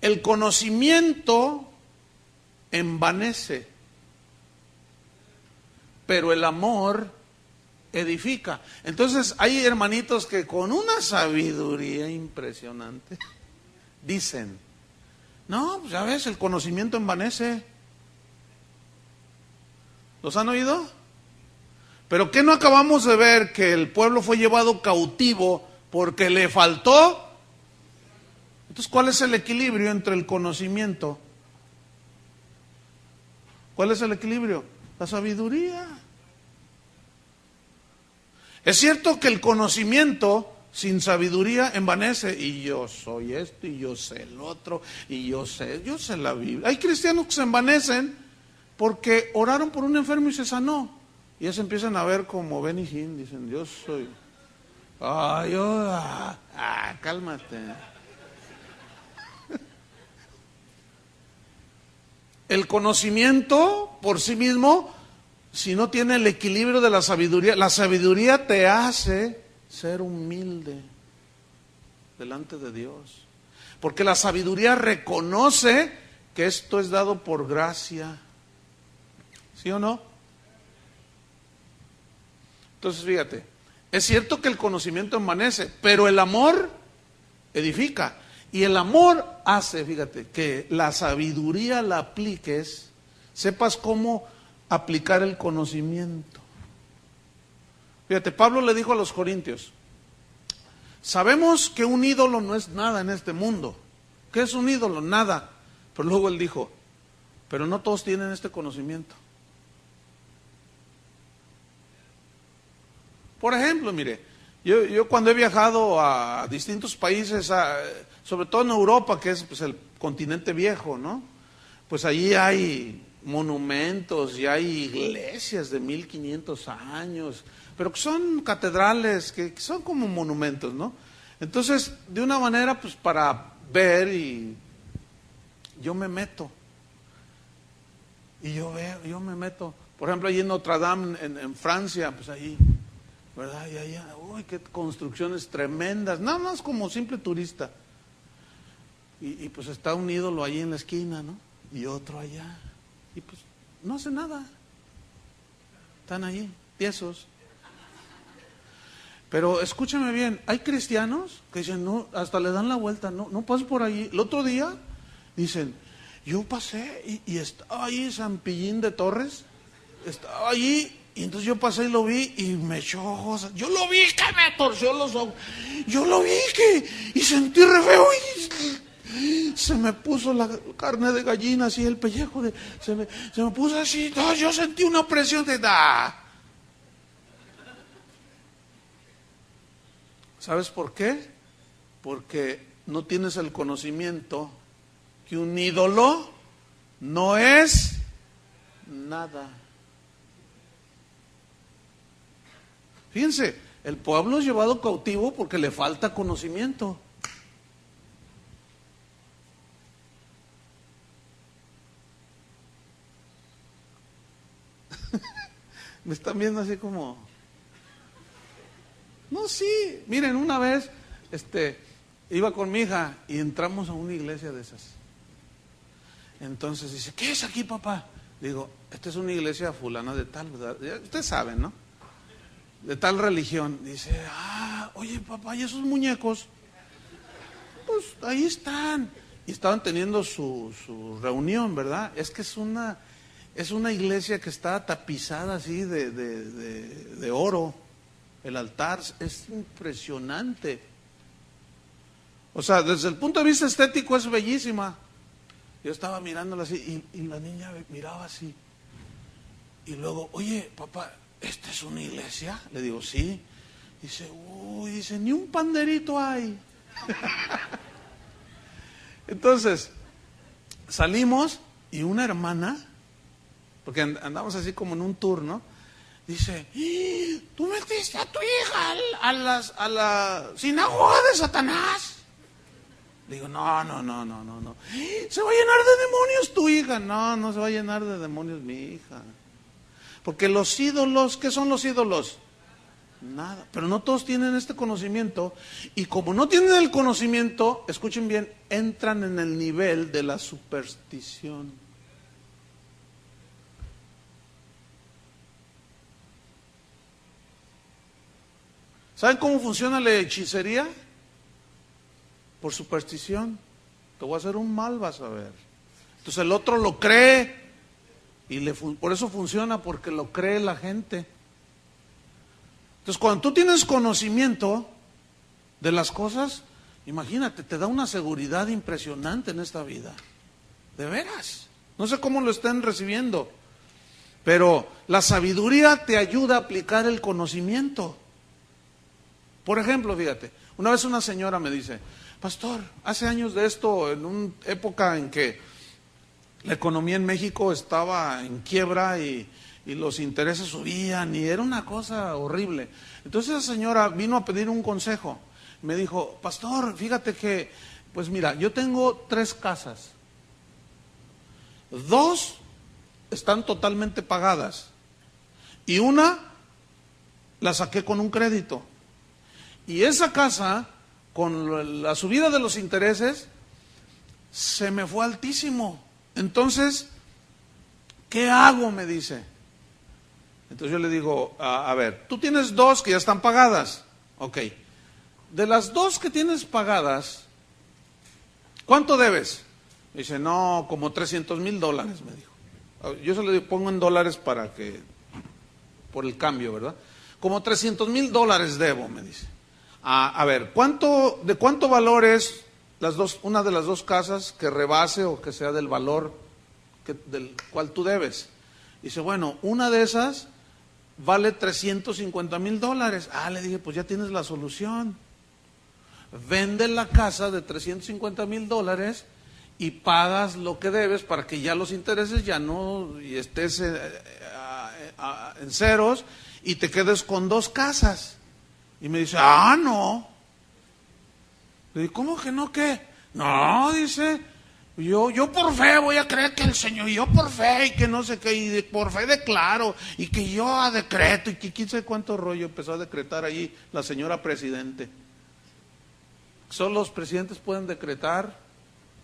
El conocimiento envanece, pero el amor edifica. Entonces hay hermanitos que con una sabiduría impresionante dicen, no, pues ya ves, el conocimiento envanece. ¿Los han oído? ¿Pero qué no acabamos de ver? Que el pueblo fue llevado cautivo porque le faltó. Entonces, ¿cuál es el equilibrio entre el conocimiento? ¿Cuál es el equilibrio? La sabiduría. Es cierto que el conocimiento sin sabiduría envanece. Y yo soy esto, y yo sé el otro, y yo sé la Biblia. Hay cristianos que se envanecen porque oraron por un enfermo y se sanó. Y ya se empiezan a ver como Benny Hinn, dicen, yo soy... cálmate. El conocimiento por sí mismo, si no tiene el equilibrio de la sabiduría te hace ser humilde delante de Dios. Porque la sabiduría reconoce que esto es dado por gracia. ¿Sí o no? Entonces, fíjate, es cierto que el conocimiento envanece, pero el amor edifica. Y el amor hace, fíjate, que la sabiduría la apliques, sepas cómo aplicar el conocimiento. Fíjate, Pablo le dijo a los corintios, sabemos que un ídolo no es nada en este mundo. ¿Qué es un ídolo? Nada. Pero luego él dijo, pero no todos tienen este conocimiento. Por ejemplo, mire, yo cuando he viajado a distintos países, sobre todo en Europa, que es pues, el continente viejo, ¿no? Pues allí hay monumentos y hay iglesias de 1500 años, pero que son catedrales, que son como monumentos, ¿no? Entonces, de una manera, pues para ver y yo me meto. Y yo veo, yo me meto. Por ejemplo, allí en Notre Dame, en Francia, pues ahí, ¿verdad? Y allá, uy, qué construcciones tremendas, nada más como simple turista. Y pues está un ídolo ahí en la esquina, ¿no? Y otro allá. Y pues no hace nada. Están ahí, tiesos. Pero escúchame bien, hay cristianos que dicen, no, hasta le dan la vuelta, no paso por ahí. El otro día dicen, yo pasé y estaba ahí San Pillín de Torres, estaba allí, y entonces yo pasé y lo vi y me echó ojos. Yo lo vi que me torció los ojos. Yo lo vi y sentí re feo y se me puso la carne de gallina así, el pellejo se me puso así. No, yo sentí una presión de ¿Sabes por qué? Porque no tienes el conocimiento que un ídolo no es nada. Fíjense, el pueblo es llevado cautivo porque le falta conocimiento. Me están viendo así como... No, sí, miren, una vez iba con mi hija y entramos a una iglesia de esas. Entonces dice, ¿qué es aquí, papá? Digo, esta es una iglesia fulana de tal, ¿verdad? Ustedes saben, ¿no? De tal religión. Dice, oye, papá, ¿y esos muñecos? Pues ahí están. Y estaban teniendo su reunión, ¿verdad? Es que es una iglesia que está tapizada así de oro. El altar es impresionante. O sea, desde el punto de vista estético es bellísima. Yo estaba mirándola así y la niña miraba así. Y luego, oye, papá, ¿esta es una iglesia? Le digo, sí. Dice, dice, ni un panderito hay. Entonces, salimos y una hermana, porque andamos así como en un tour, ¿no? Dice, ¿tú metiste a tu hija a la sinagoga de Satanás? Le digo, no. ¿Se va a llenar de demonios tu hija? No se va a llenar de demonios mi hija. Porque los ídolos, ¿qué son los ídolos? Nada. Pero no todos tienen este conocimiento. Y como no tienen el conocimiento, escuchen bien, entran en el nivel de la superstición. ¿Saben cómo funciona la hechicería? Por superstición. Te voy a hacer un mal, vas a ver. Entonces el otro lo cree y por eso funciona, porque lo cree la gente. Entonces cuando tú tienes conocimiento de las cosas, imagínate, te da una seguridad impresionante en esta vida. De veras. No sé cómo lo estén recibiendo, pero la sabiduría te ayuda a aplicar el conocimiento. Por ejemplo, fíjate, una vez una señora me dice, pastor, hace años de esto, en una época en que la economía en México estaba en quiebra y y los intereses subían y era una cosa horrible. Entonces esa señora vino a pedir un consejo. Me dijo, pastor, fíjate que, pues mira, yo tengo 3 casas. 2 están totalmente pagadas y una la saqué con un crédito. Y esa casa, con la subida de los intereses, se me fue altísimo. Entonces, ¿qué hago? Me dice. Entonces yo le digo, a ver, tú tienes 2 que ya están pagadas. Ok. De las 2 que tienes pagadas, ¿cuánto debes? Me dice, no, como $300,000, me dijo. Yo se lo pongo en dólares para que, por el cambio, ¿verdad? Como $300,000 debo, me dice. A ver, ¿de cuánto valor es una de las 2 casas que rebase o que sea del valor del cual tú debes? Dice, bueno, una de esas vale $350,000. Le dije, pues ya tienes la solución. Vende la casa de $350,000 y pagas lo que debes para que ya los intereses ya no y estés en ceros y te quedes con 2 casas. Y me dice, no. Le digo, ¿cómo que no qué? No, dice, yo por fe voy a creer que el Señor, yo por fe y que no sé qué, y por fe declaro, y que yo decreto, y que quién sabe cuánto rollo empezó a decretar ahí la señora presidente. Solo los presidentes pueden decretar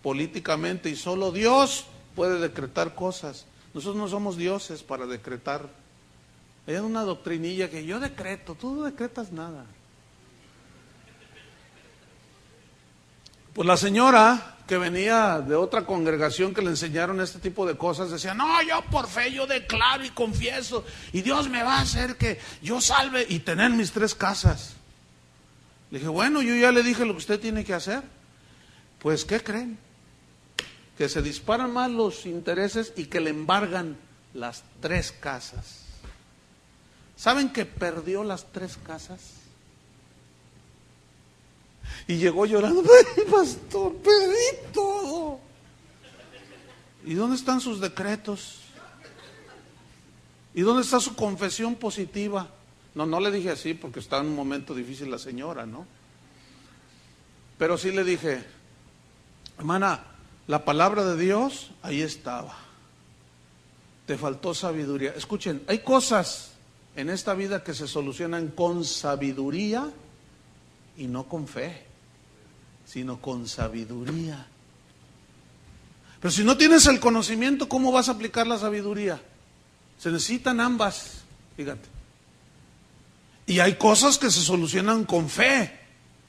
políticamente y solo Dios puede decretar cosas. Nosotros no somos dioses para decretar. Hay una doctrinilla que yo decreto, tú no decretas nada. Pues la señora que venía de otra congregación que le enseñaron este tipo de cosas decía, no, yo por fe, yo declaro y confieso y Dios me va a hacer que yo salve y tener mis 3 casas. Le dije, bueno, yo ya le dije lo que usted tiene que hacer. Pues, ¿qué creen? Que se disparan más los intereses y que le embargan las 3 casas. ¿Saben que perdió las 3 casas? Y llegó llorando, ¡ay, pastor, perdí todo! ¿Y dónde están sus decretos? ¿Y dónde está su confesión positiva? No le dije así porque está en un momento difícil la señora, ¿no? Pero sí le dije, hermana, la palabra de Dios ahí estaba. Te faltó sabiduría. Escuchen, hay cosas en esta vida que se solucionan con sabiduría y no con fe, sino con sabiduría. Pero si no tienes el conocimiento, ¿cómo vas a aplicar la sabiduría? Se necesitan ambas, fíjate. Y hay cosas que se solucionan con fe.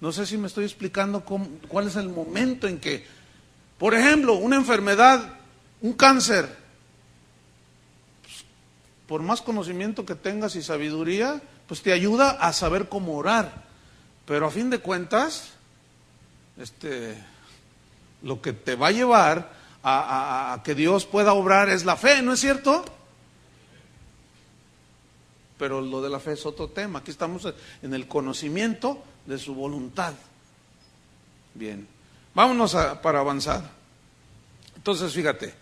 No sé si me estoy explicando cuál es el momento en que, por ejemplo, una enfermedad, un cáncer, pues, por más conocimiento que tengas y sabiduría, pues te ayuda a saber cómo orar. Pero a fin de cuentas, lo que te va a llevar a que Dios pueda obrar es la fe, ¿no es cierto? Pero lo de la fe es otro tema. Aquí estamos en el conocimiento de su voluntad. Bien, vámonos para avanzar. Entonces, fíjate,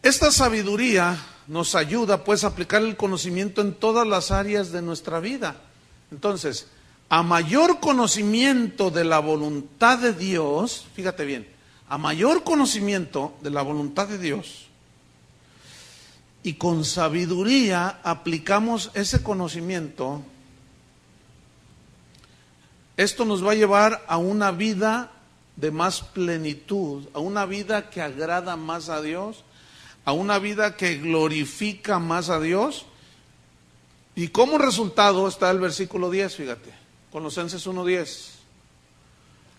esta sabiduría nos ayuda pues a aplicar el conocimiento en todas las áreas de nuestra vida. Entonces, a mayor conocimiento de la voluntad de Dios, fíjate bien, a mayor conocimiento de la voluntad de Dios, y con sabiduría aplicamos ese conocimiento, esto nos va a llevar a una vida de más plenitud, a una vida que agrada más a Dios, a una vida que glorifica más a Dios. Y como resultado está el versículo 10, fíjate, Colosenses 1:10.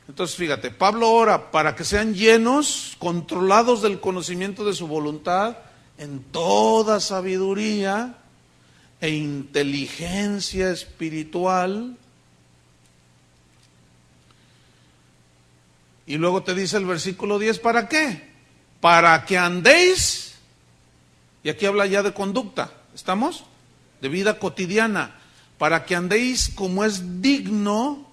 Entonces fíjate, Pablo ora para que sean llenos, controlados del conocimiento de su voluntad, en toda sabiduría e inteligencia espiritual. Y luego te dice el versículo 10, ¿para qué? Para que andéis, y aquí habla ya de conducta, ¿estamos? De vida cotidiana, para que andéis como es digno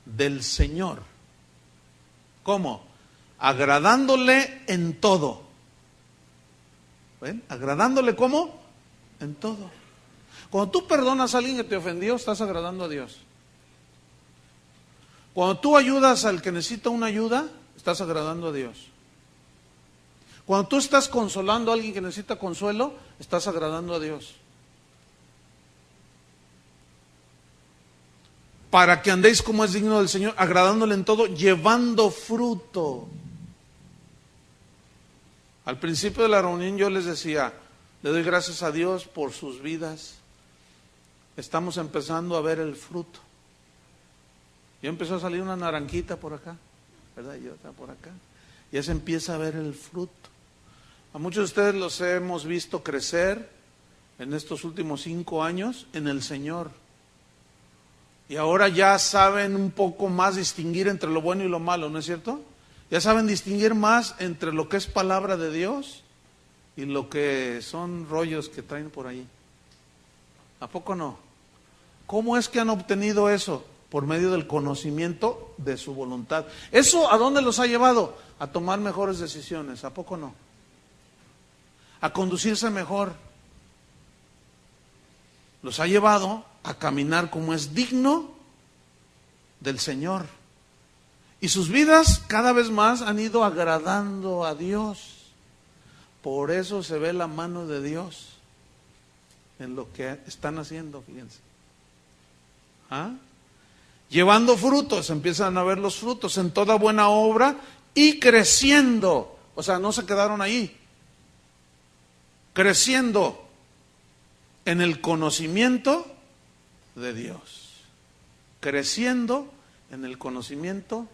del Señor. ¿Cómo? Agradándole en todo. ¿Ven? Agradándole ¿cómo? En todo. Cuando tú perdonas a alguien que te ofendió, estás agradando a Dios. Cuando tú ayudas al que necesita una ayuda, estás agradando a Dios. Cuando tú estás consolando a alguien que necesita consuelo, estás agradando a Dios. Para que andéis como es digno del Señor, agradándole en todo, llevando fruto. Al principio de la reunión yo les decía, le doy gracias a Dios por sus vidas. Estamos empezando a ver el fruto. Ya empezó a salir una naranjita por acá, ¿verdad? Y otra por acá. Ya se empieza a ver el fruto. A muchos de ustedes los hemos visto crecer en estos últimos 5 años en el Señor. Y ahora ya saben un poco más distinguir entre lo bueno y lo malo, ¿no es cierto? Ya saben distinguir más entre lo que es palabra de Dios y lo que son rollos que traen por ahí. ¿A poco no? ¿Cómo es que han obtenido eso? Por medio del conocimiento de su voluntad. ¿Eso a dónde los ha llevado? A tomar mejores decisiones, ¿a poco no? A conducirse mejor. Los ha llevado a caminar como es digno del Señor. Y sus vidas cada vez más han ido agradando a Dios. Por eso se ve la mano de Dios en lo que están haciendo, fíjense. ¿Ah? Llevando frutos, empiezan a ver los frutos en toda buena obra y creciendo. O sea, no se quedaron ahí. Creciendo en el conocimiento de Dios. Creciendo en el conocimiento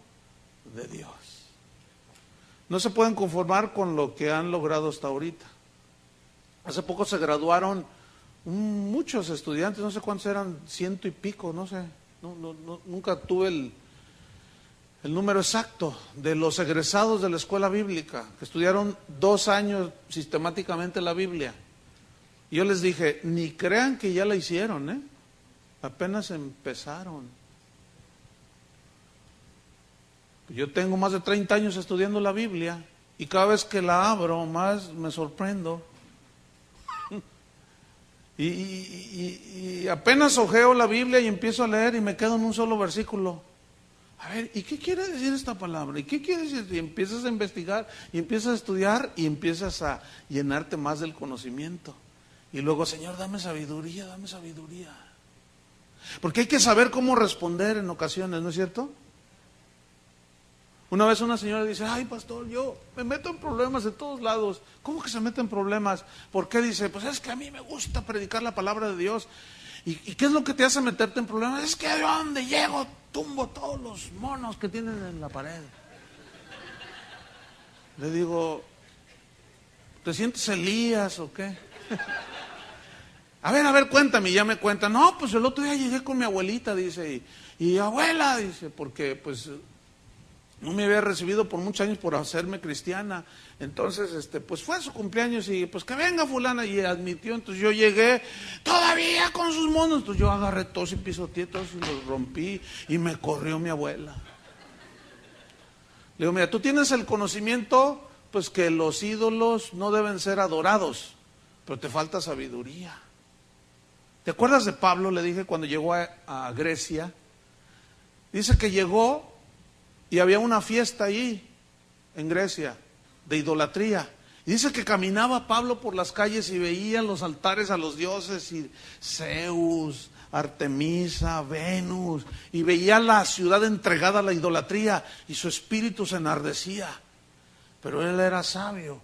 de Dios. No se pueden conformar con lo que han logrado hasta ahorita. Hace poco se graduaron muchos estudiantes, no sé cuántos eran, 100 y pico, no sé. Nunca tuve el número exacto de los egresados de la escuela bíblica, que estudiaron 2 años sistemáticamente la Biblia. Y yo les dije, ni crean que ya la hicieron, apenas empezaron. Yo tengo más de 30 años estudiando la Biblia y cada vez que la abro más me sorprendo. Y apenas ojeo la Biblia y empiezo a leer y me quedo en un solo versículo. A ver, ¿y qué quiere decir esta palabra? ¿Y qué quiere decir? Y empiezas a investigar y empiezas a estudiar y empiezas a llenarte más del conocimiento. Y luego, Señor, dame sabiduría, dame sabiduría. Porque hay que saber cómo responder en ocasiones, ¿no es cierto? Una vez una señora dice, ay pastor, yo me meto en problemas de todos lados. ¿Cómo que se mete en problemas? ¿Por qué? Dice, pues es que a mí me gusta predicar la palabra de Dios. ¿Y qué es lo que te hace meterte en problemas? Es que de donde llego tumbo todos los monos que tienen en la pared. Le digo, ¿te sientes Elías o qué? A ver, cuéntame. Y ya me cuenta, no, pues el otro día llegué con mi abuelita, dice, y abuela, dice, porque pues no me había recibido por muchos años por hacerme cristiana. Entonces, pues fue su cumpleaños y pues que venga fulana, y admitió. Entonces yo llegué todavía con sus monos. Entonces yo agarré todos y pisoteé todos y los rompí y me corrió mi abuela. Le digo, mira, tú tienes el conocimiento, pues que los ídolos no deben ser adorados, pero te falta sabiduría. ¿Te acuerdas de Pablo? Le dije cuando llegó a Grecia. Dice que llegó y había una fiesta ahí, en Grecia, de idolatría. Y dice que caminaba Pablo por las calles y veía los altares a los dioses, y Zeus, Artemisa, Venus, y veía la ciudad entregada a la idolatría, y su espíritu se enardecía. Pero él era sabio.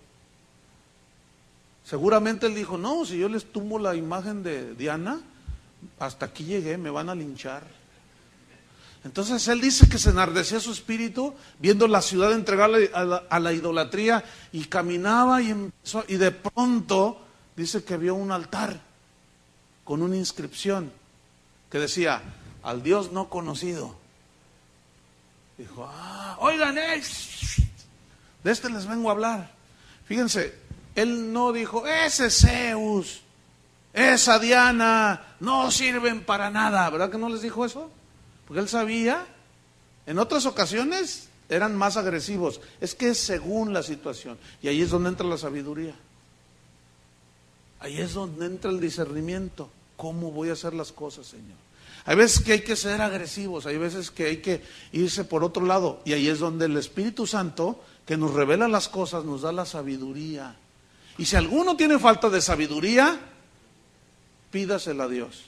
Seguramente él dijo, no, si yo les tumbo la imagen de Diana, hasta aquí llegué, me van a linchar. Entonces él dice que se enardecía su espíritu viendo la ciudad entregada a la idolatría, y caminaba y de pronto dice que vio un altar con una inscripción que decía, al Dios no conocido. Dijo, oigan, de este les vengo a hablar. Fíjense, él no dijo, ese Zeus, esa Diana, no sirven para nada. ¿Verdad que no les dijo eso? Porque él sabía, en otras ocasiones eran más agresivos. Es que es según la situación. Y ahí es donde entra la sabiduría. Ahí es donde entra el discernimiento. ¿Cómo voy a hacer las cosas, Señor? Hay veces que hay que ser agresivos, hay veces que hay que irse por otro lado. Y ahí es donde el Espíritu Santo, que nos revela las cosas, nos da la sabiduría. Y si alguno tiene falta de sabiduría, pídasela a Dios.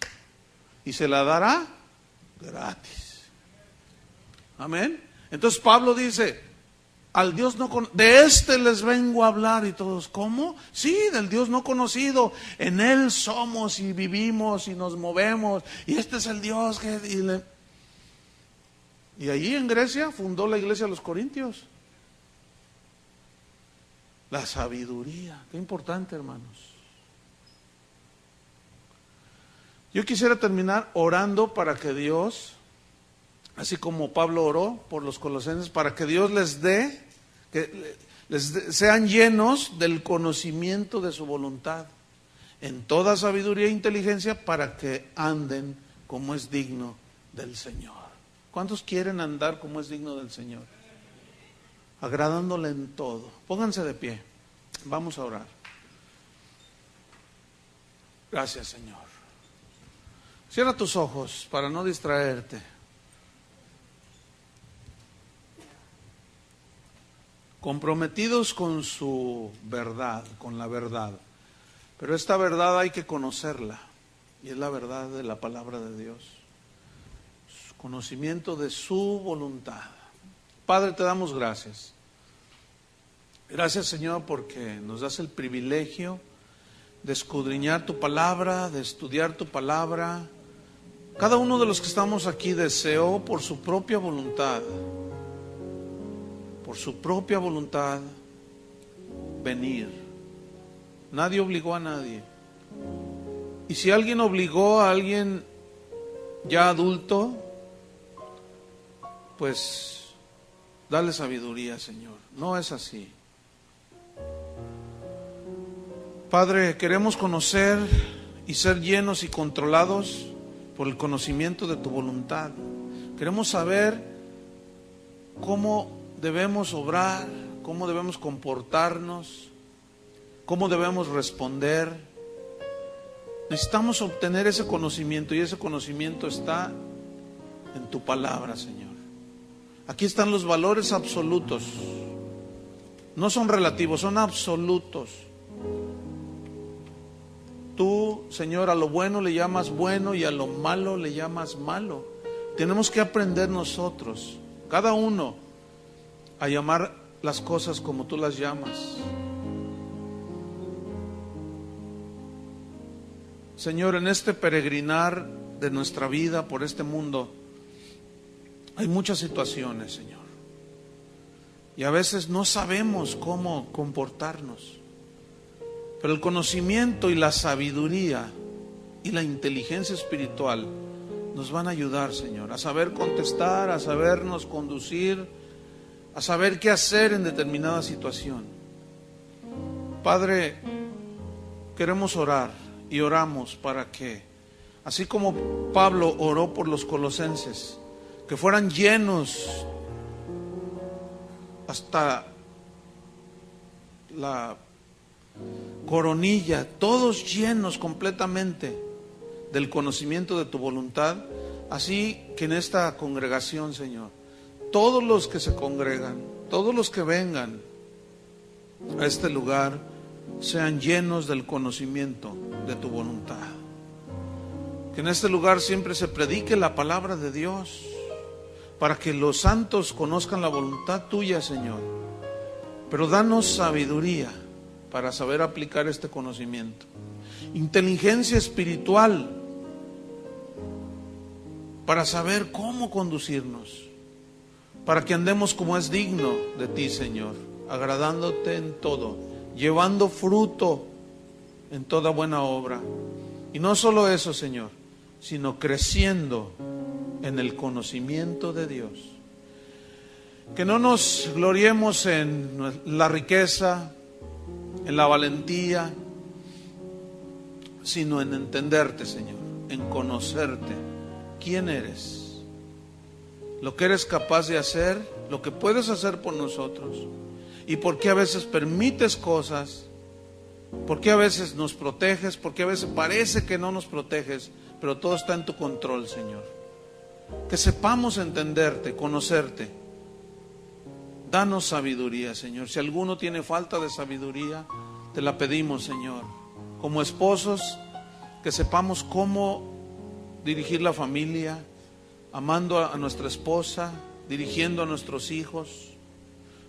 Y se la dará gratis. Amén. Entonces Pablo dice, al Dios no de este les vengo a hablar. Y todos, ¿cómo? Sí, del Dios no conocido. En Él somos y vivimos y nos movemos. Y este es el Dios que... Y allí en Grecia fundó la iglesia de los Corintios. La sabiduría, qué importante, hermanos. Yo quisiera terminar orando para que Dios, así como Pablo oró por los colosenses, para que Dios les dé, sean llenos del conocimiento de su voluntad, en toda sabiduría e inteligencia, para que anden como es digno del Señor. ¿Cuántos quieren andar como es digno del Señor? Agradándole en todo. Pónganse de pie. Vamos a orar. Gracias, Señor. Cierra tus ojos para no distraerte. Comprometidos con su verdad, con la verdad. Pero esta verdad hay que conocerla. Y es la verdad de la palabra de Dios. Conocimiento de su voluntad. Padre, te damos gracias. Gracias, Señor, porque nos das el privilegio de escudriñar tu palabra, de estudiar tu palabra. Cada uno de los que estamos aquí deseó por su propia voluntad, venir. Nadie obligó a nadie. Y si alguien obligó a alguien ya adulto, pues dale sabiduría, Señor. No es así. Padre, queremos conocer y ser llenos y controlados por el conocimiento de tu voluntad. Queremos saber cómo debemos obrar, cómo debemos comportarnos, cómo debemos responder. Necesitamos obtener ese conocimiento y ese conocimiento está en tu palabra, Señor. Aquí están los valores absolutos. No son relativos, son absolutos. Tú, Señor, a lo bueno le llamas bueno y a lo malo le llamas malo. Tenemos que aprender nosotros, cada uno, a llamar las cosas como tú las llamas. Señor, en este peregrinar de nuestra vida por este mundo, hay muchas situaciones, Señor. Y a veces no sabemos cómo comportarnos. Pero el conocimiento y la sabiduría y la inteligencia espiritual nos van a ayudar, Señor, a saber contestar, a sabernos conducir, a saber qué hacer en determinada situación. Padre, queremos orar y oramos para que, así como Pablo oró por los colosenses, que fueran llenos hasta la coronilla, todos llenos completamente del conocimiento de tu voluntad, así que en esta congregación, Señor, todos los que se congregan, todos los que vengan a este lugar, sean llenos del conocimiento de tu voluntad. Que en este lugar siempre se predique la palabra de Dios, para que los santos conozcan la voluntad tuya, Señor. Pero danos sabiduría para saber aplicar este conocimiento. Inteligencia espiritual para saber cómo conducirnos, para que andemos como es digno de ti, Señor, agradándote en todo, llevando fruto en toda buena obra. Y no solo eso, Señor, sino creciendo en el conocimiento de Dios. Que no nos gloriemos en la riqueza, en la valentía, sino en entenderte, Señor, en conocerte, quién eres, lo que eres capaz de hacer, lo que puedes hacer por nosotros, y por qué a veces permites cosas ¿Por qué a veces nos proteges? ¿Por qué a veces parece que no nos proteges? Pero todo está en tu control, Señor. Que sepamos entenderte, conocerte. Danos sabiduría, Señor. Si alguno tiene falta de sabiduría, te la pedimos, Señor. Como esposos, que sepamos cómo dirigir la familia, amando a nuestra esposa, dirigiendo a nuestros hijos.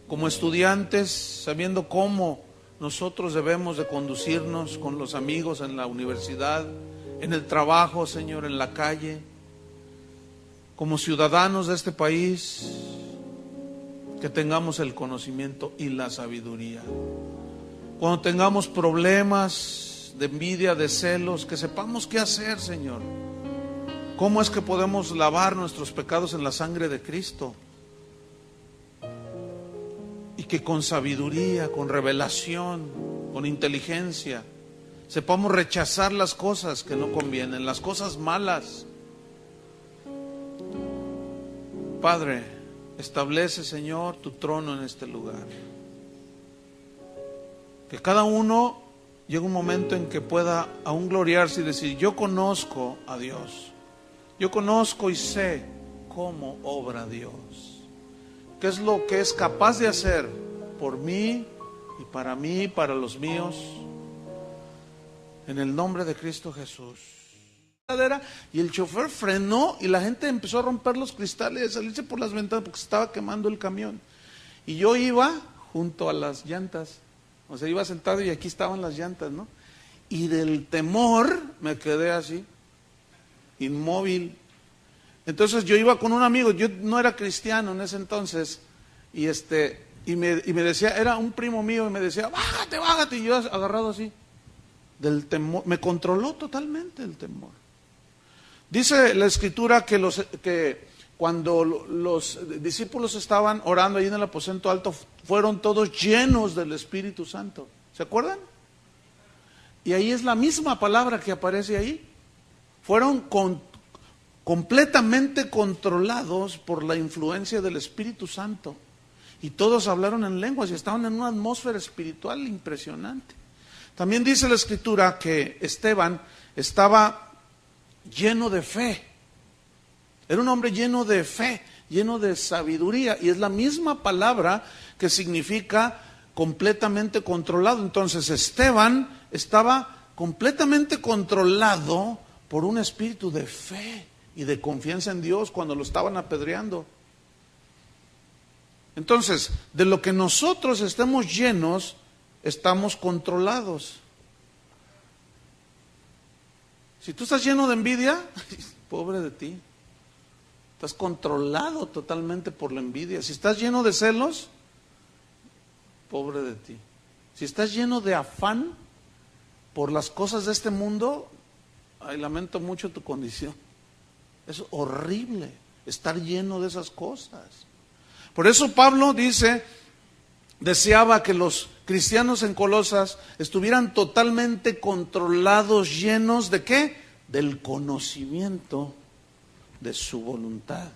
Como estudiantes, sabiendo cómo nosotros debemos de conducirnos con los amigos en la universidad, en el trabajo, Señor, en la calle. Como ciudadanos de este país, que tengamos el conocimiento y la sabiduría. Cuando tengamos problemas de envidia, de celos, que sepamos qué hacer, Señor. ¿Cómo es que podemos lavar nuestros pecados en la sangre de Cristo? Y que con sabiduría, con revelación, con inteligencia, sepamos rechazar las cosas que no convienen, las cosas malas. Padre, establece, Señor, tu trono en este lugar. Que cada uno llegue un momento en que pueda aún gloriarse y decir: yo conozco a Dios. Yo conozco y sé cómo obra Dios. ¿Qué es lo que es capaz de hacer por mí, para los míos? En el nombre de Cristo Jesús. Y el chofer frenó y la gente empezó a romper los cristales y a salirse por las ventanas porque se estaba quemando el camión. Y yo iba junto a las llantas, o sea, iba sentado y aquí estaban las llantas, ¿no? Y del temor me quedé así, inmóvil. Entonces yo iba con un amigo, yo no era cristiano en ese entonces, y me decía, era un primo mío, y me decía: bájate, bájate, y yo agarrado así, del temor, me controló totalmente el temor. Dice la Escritura que cuando los discípulos estaban orando ahí en el aposento alto, fueron todos llenos del Espíritu Santo. ¿Se acuerdan? Y ahí es la misma palabra que aparece ahí. Fueron completamente controlados por la influencia del Espíritu Santo. Y todos hablaron en lenguas y estaban en una atmósfera espiritual impresionante. También dice la Escritura que Esteban estaba lleno de fe. Era un hombre lleno de fe, lleno de sabiduría, y es la misma palabra que significa completamente controlado. Entonces Esteban estaba completamente controlado por un espíritu de fe y de confianza en Dios cuando lo estaban apedreando. Entonces, de lo que nosotros estemos llenos, estamos controlados. Si tú estás lleno de envidia, pobre de ti. Estás controlado totalmente por la envidia. Si estás lleno de celos, pobre de ti. Si estás lleno de afán por las cosas de este mundo, ay, lamento mucho tu condición. Es horrible estar lleno de esas cosas. Por eso Pablo deseaba que los cristianos en Colosas estuvieran totalmente controlados, llenos ¿de qué? Del conocimiento de su voluntad.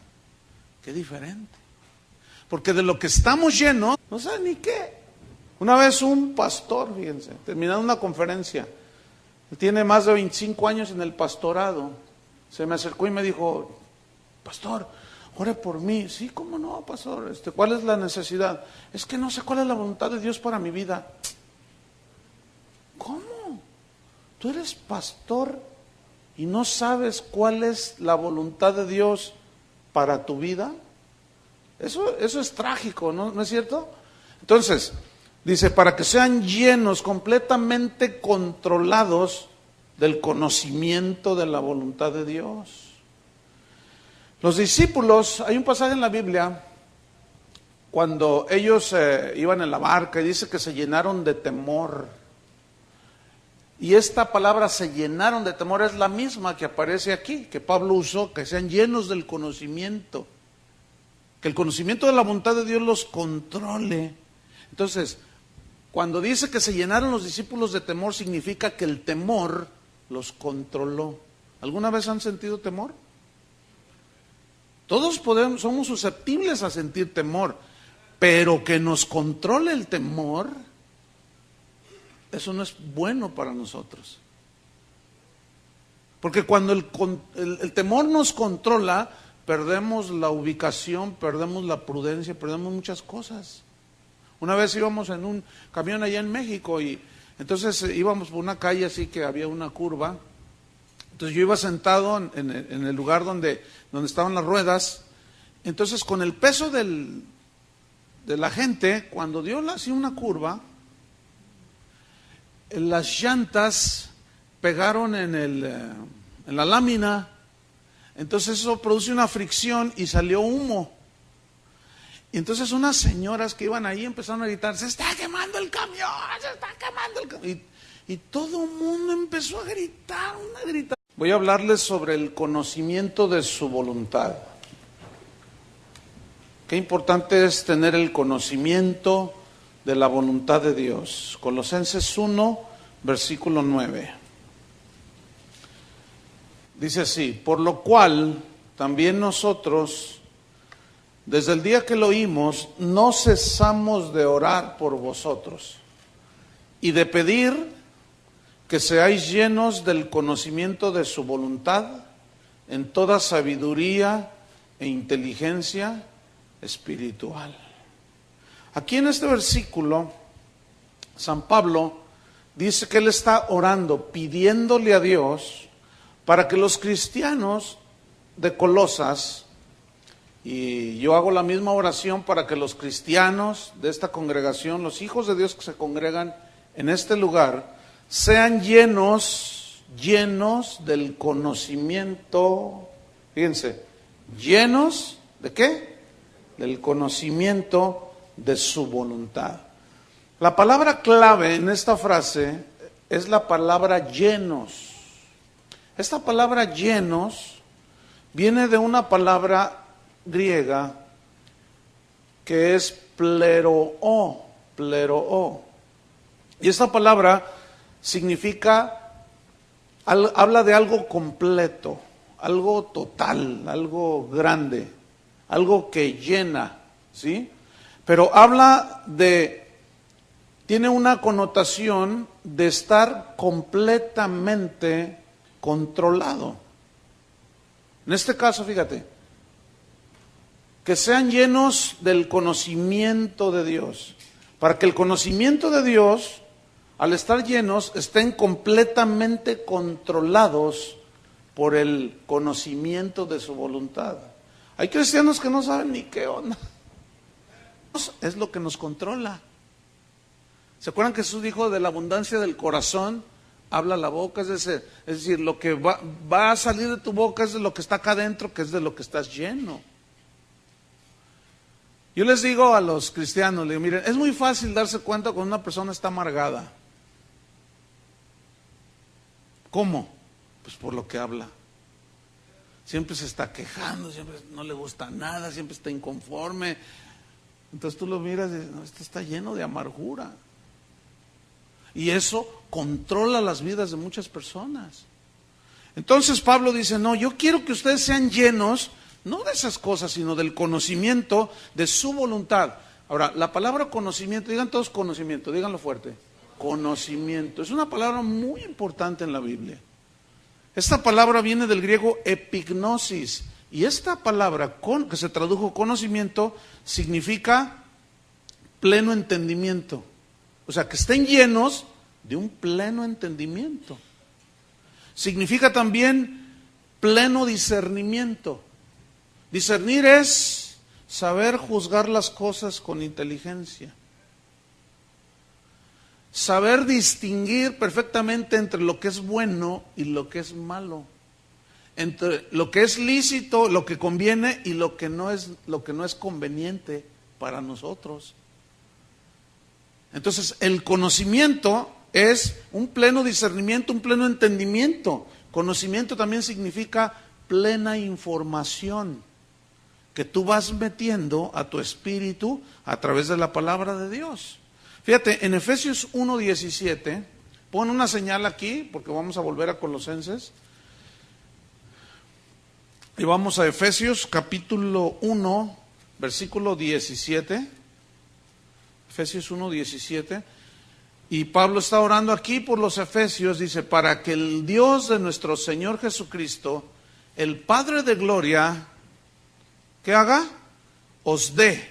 Qué diferente. Porque de lo que estamos llenos, no sabe ni qué. Una vez un pastor, fíjense, terminando una conferencia, tiene más de 25 años en el pastorado, se me acercó y me dijo: pastor, ore por mí. Sí, ¿cómo no, pastor? ¿Cuál es la necesidad? Es que no sé cuál es la voluntad de Dios para mi vida. ¿Cómo? ¿Tú eres pastor y no sabes cuál es la voluntad de Dios para tu vida? Eso es trágico, ¿no es cierto? Entonces, dice, para que sean llenos, completamente controlados del conocimiento de la voluntad de Dios. Los discípulos, hay un pasaje en la Biblia, cuando ellos iban en la barca, y dice que se llenaron de temor. Y esta palabra "se llenaron de temor" es la misma que aparece aquí, que Pablo usó, que sean llenos del conocimiento. Que el conocimiento de la voluntad de Dios los controle. Entonces, cuando dice que se llenaron los discípulos de temor, significa que el temor los controló. ¿Alguna vez han sentido temor? Todos somos susceptibles a sentir temor, pero que nos controle el temor, eso no es bueno para nosotros. Porque cuando el temor nos controla, perdemos la ubicación, perdemos la prudencia, perdemos muchas cosas. Una vez íbamos en un camión allá en México y entonces íbamos por una calle así que había una curva. Entonces yo iba sentado en el lugar donde estaban las ruedas. Entonces con el peso de la gente, cuando dio así una curva, las llantas pegaron en la lámina. Entonces eso produce una fricción y salió humo. Y entonces unas señoras que iban ahí empezaron a gritar: se está quemando el camión, se está quemando el camión. Y todo el mundo empezó a gritar, una gritada. Voy a hablarles sobre el conocimiento de su voluntad. Qué importante es tener el conocimiento de la voluntad de Dios. Colosenses 1, versículo 9. Dice así: por lo cual también nosotros, desde el día que lo oímos, no cesamos de orar por vosotros y de pedir que seáis llenos del conocimiento de su voluntad en toda sabiduría e inteligencia espiritual. Aquí en este versículo, San Pablo dice que él está orando, pidiéndole a Dios para que los cristianos de Colosas, y yo hago la misma oración para que los cristianos de esta congregación, los hijos de Dios que se congregan en este lugar, sean llenos del conocimiento, fíjense, llenos ¿de qué? Del conocimiento de su voluntad. La palabra clave en esta frase es la palabra llenos. Esta palabra llenos viene de una palabra griega que es pleroo. Y esta palabra significa, habla de algo completo, algo total, algo grande, algo que llena, ¿sí? Pero tiene una connotación de estar completamente controlado. En este caso, fíjate, que sean llenos del conocimiento de Dios, para que el conocimiento de Dios, al estar llenos, estén completamente controlados por el conocimiento de su voluntad. Hay cristianos que no saben ni qué onda. Es lo que nos controla. ¿Se acuerdan que Jesús dijo: de la abundancia del corazón habla la boca? Es decir, lo que va a salir de tu boca es de lo que está acá adentro, que es de lo que estás lleno. Yo les digo a los cristianos, les digo: miren, es muy fácil darse cuenta cuando una persona está amargada. ¿Cómo? Pues por lo que habla. Siempre se está quejando, siempre no le gusta nada, siempre está inconforme. Entonces tú lo miras y dices: no, esto está lleno de amargura. Y eso controla las vidas de muchas personas. Entonces Pablo dice: no, yo quiero que ustedes sean llenos, no de esas cosas, sino del conocimiento de su voluntad. Ahora, la palabra conocimiento, digan todos conocimiento, díganlo fuerte. Conocimiento, es una palabra muy importante en la Biblia. Esta palabra viene del griego epignosis, y esta palabra, que se tradujo conocimiento, significa pleno entendimiento. O sea, que estén llenos de un pleno entendimiento. Significa también pleno discernimiento. Discernir es saber juzgar las cosas con inteligencia. Saber distinguir perfectamente entre lo que es bueno y lo que es malo. Entre lo que es lícito, lo que conviene y lo que no es conveniente para nosotros. Entonces, el conocimiento es un pleno discernimiento, un pleno entendimiento. Conocimiento también significa plena información que tú vas metiendo a tu espíritu a través de la palabra de Dios. Fíjate, en Efesios 1:17, pon una señal aquí porque vamos a volver a Colosenses. Y vamos a Efesios capítulo 1, versículo 17. Efesios 1:17. Y Pablo está orando aquí por los efesios, dice, para que el Dios de nuestro Señor Jesucristo, el Padre de gloria, ¿qué haga? Os dé,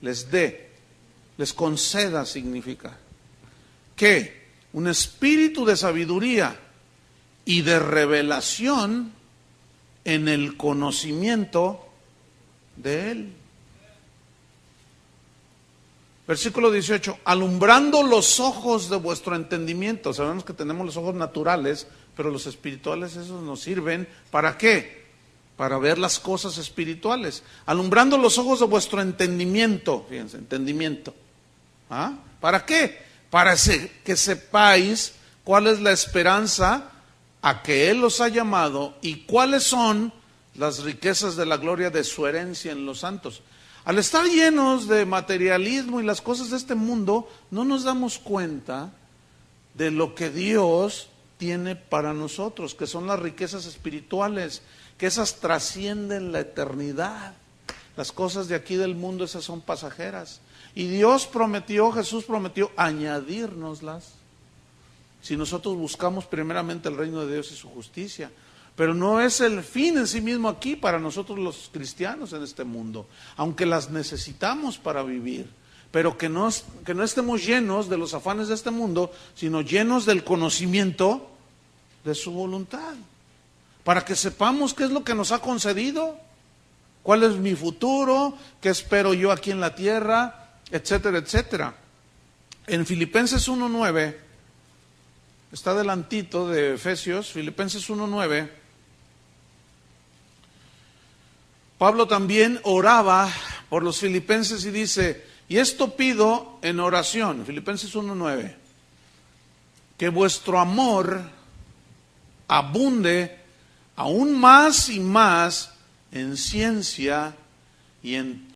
les conceda significa. ¿Qué? Un espíritu de sabiduría y de revelación en el conocimiento de Él. Versículo 18, alumbrando los ojos de vuestro entendimiento. Sabemos que tenemos los ojos naturales, pero los espirituales esos nos sirven, ¿para qué? Para ver las cosas espirituales. Alumbrando los ojos de vuestro entendimiento, fíjense, entendimiento. ¿Ah? ¿Para qué? Para que sepáis cuál es la esperanza a que Él los ha llamado y cuáles son las riquezas de la gloria de su herencia en los santos. Al estar llenos de materialismo y las cosas de este mundo, no nos damos cuenta de lo que Dios tiene para nosotros, que son las riquezas espirituales, que esas trascienden la eternidad. Las cosas de aquí del mundo, esas son pasajeras. Y Dios prometió, Jesús prometió añadírnoslas, si nosotros buscamos primeramente el reino de Dios y su justicia. Pero no es el fin en sí mismo aquí para nosotros los cristianos en este mundo, aunque las necesitamos para vivir, pero que no estemos llenos de los afanes de este mundo, sino llenos del conocimiento de su voluntad, para que sepamos qué es lo que nos ha concedido, cuál es mi futuro, qué espero yo aquí en la tierra, etcétera, etcétera. En Filipenses 1:9, está adelantito de Efesios, Filipenses 1:9, Pablo también oraba por los filipenses y dice, y esto pido en oración, Filipenses 1:9, que vuestro amor abunde aún más y más en ciencia y en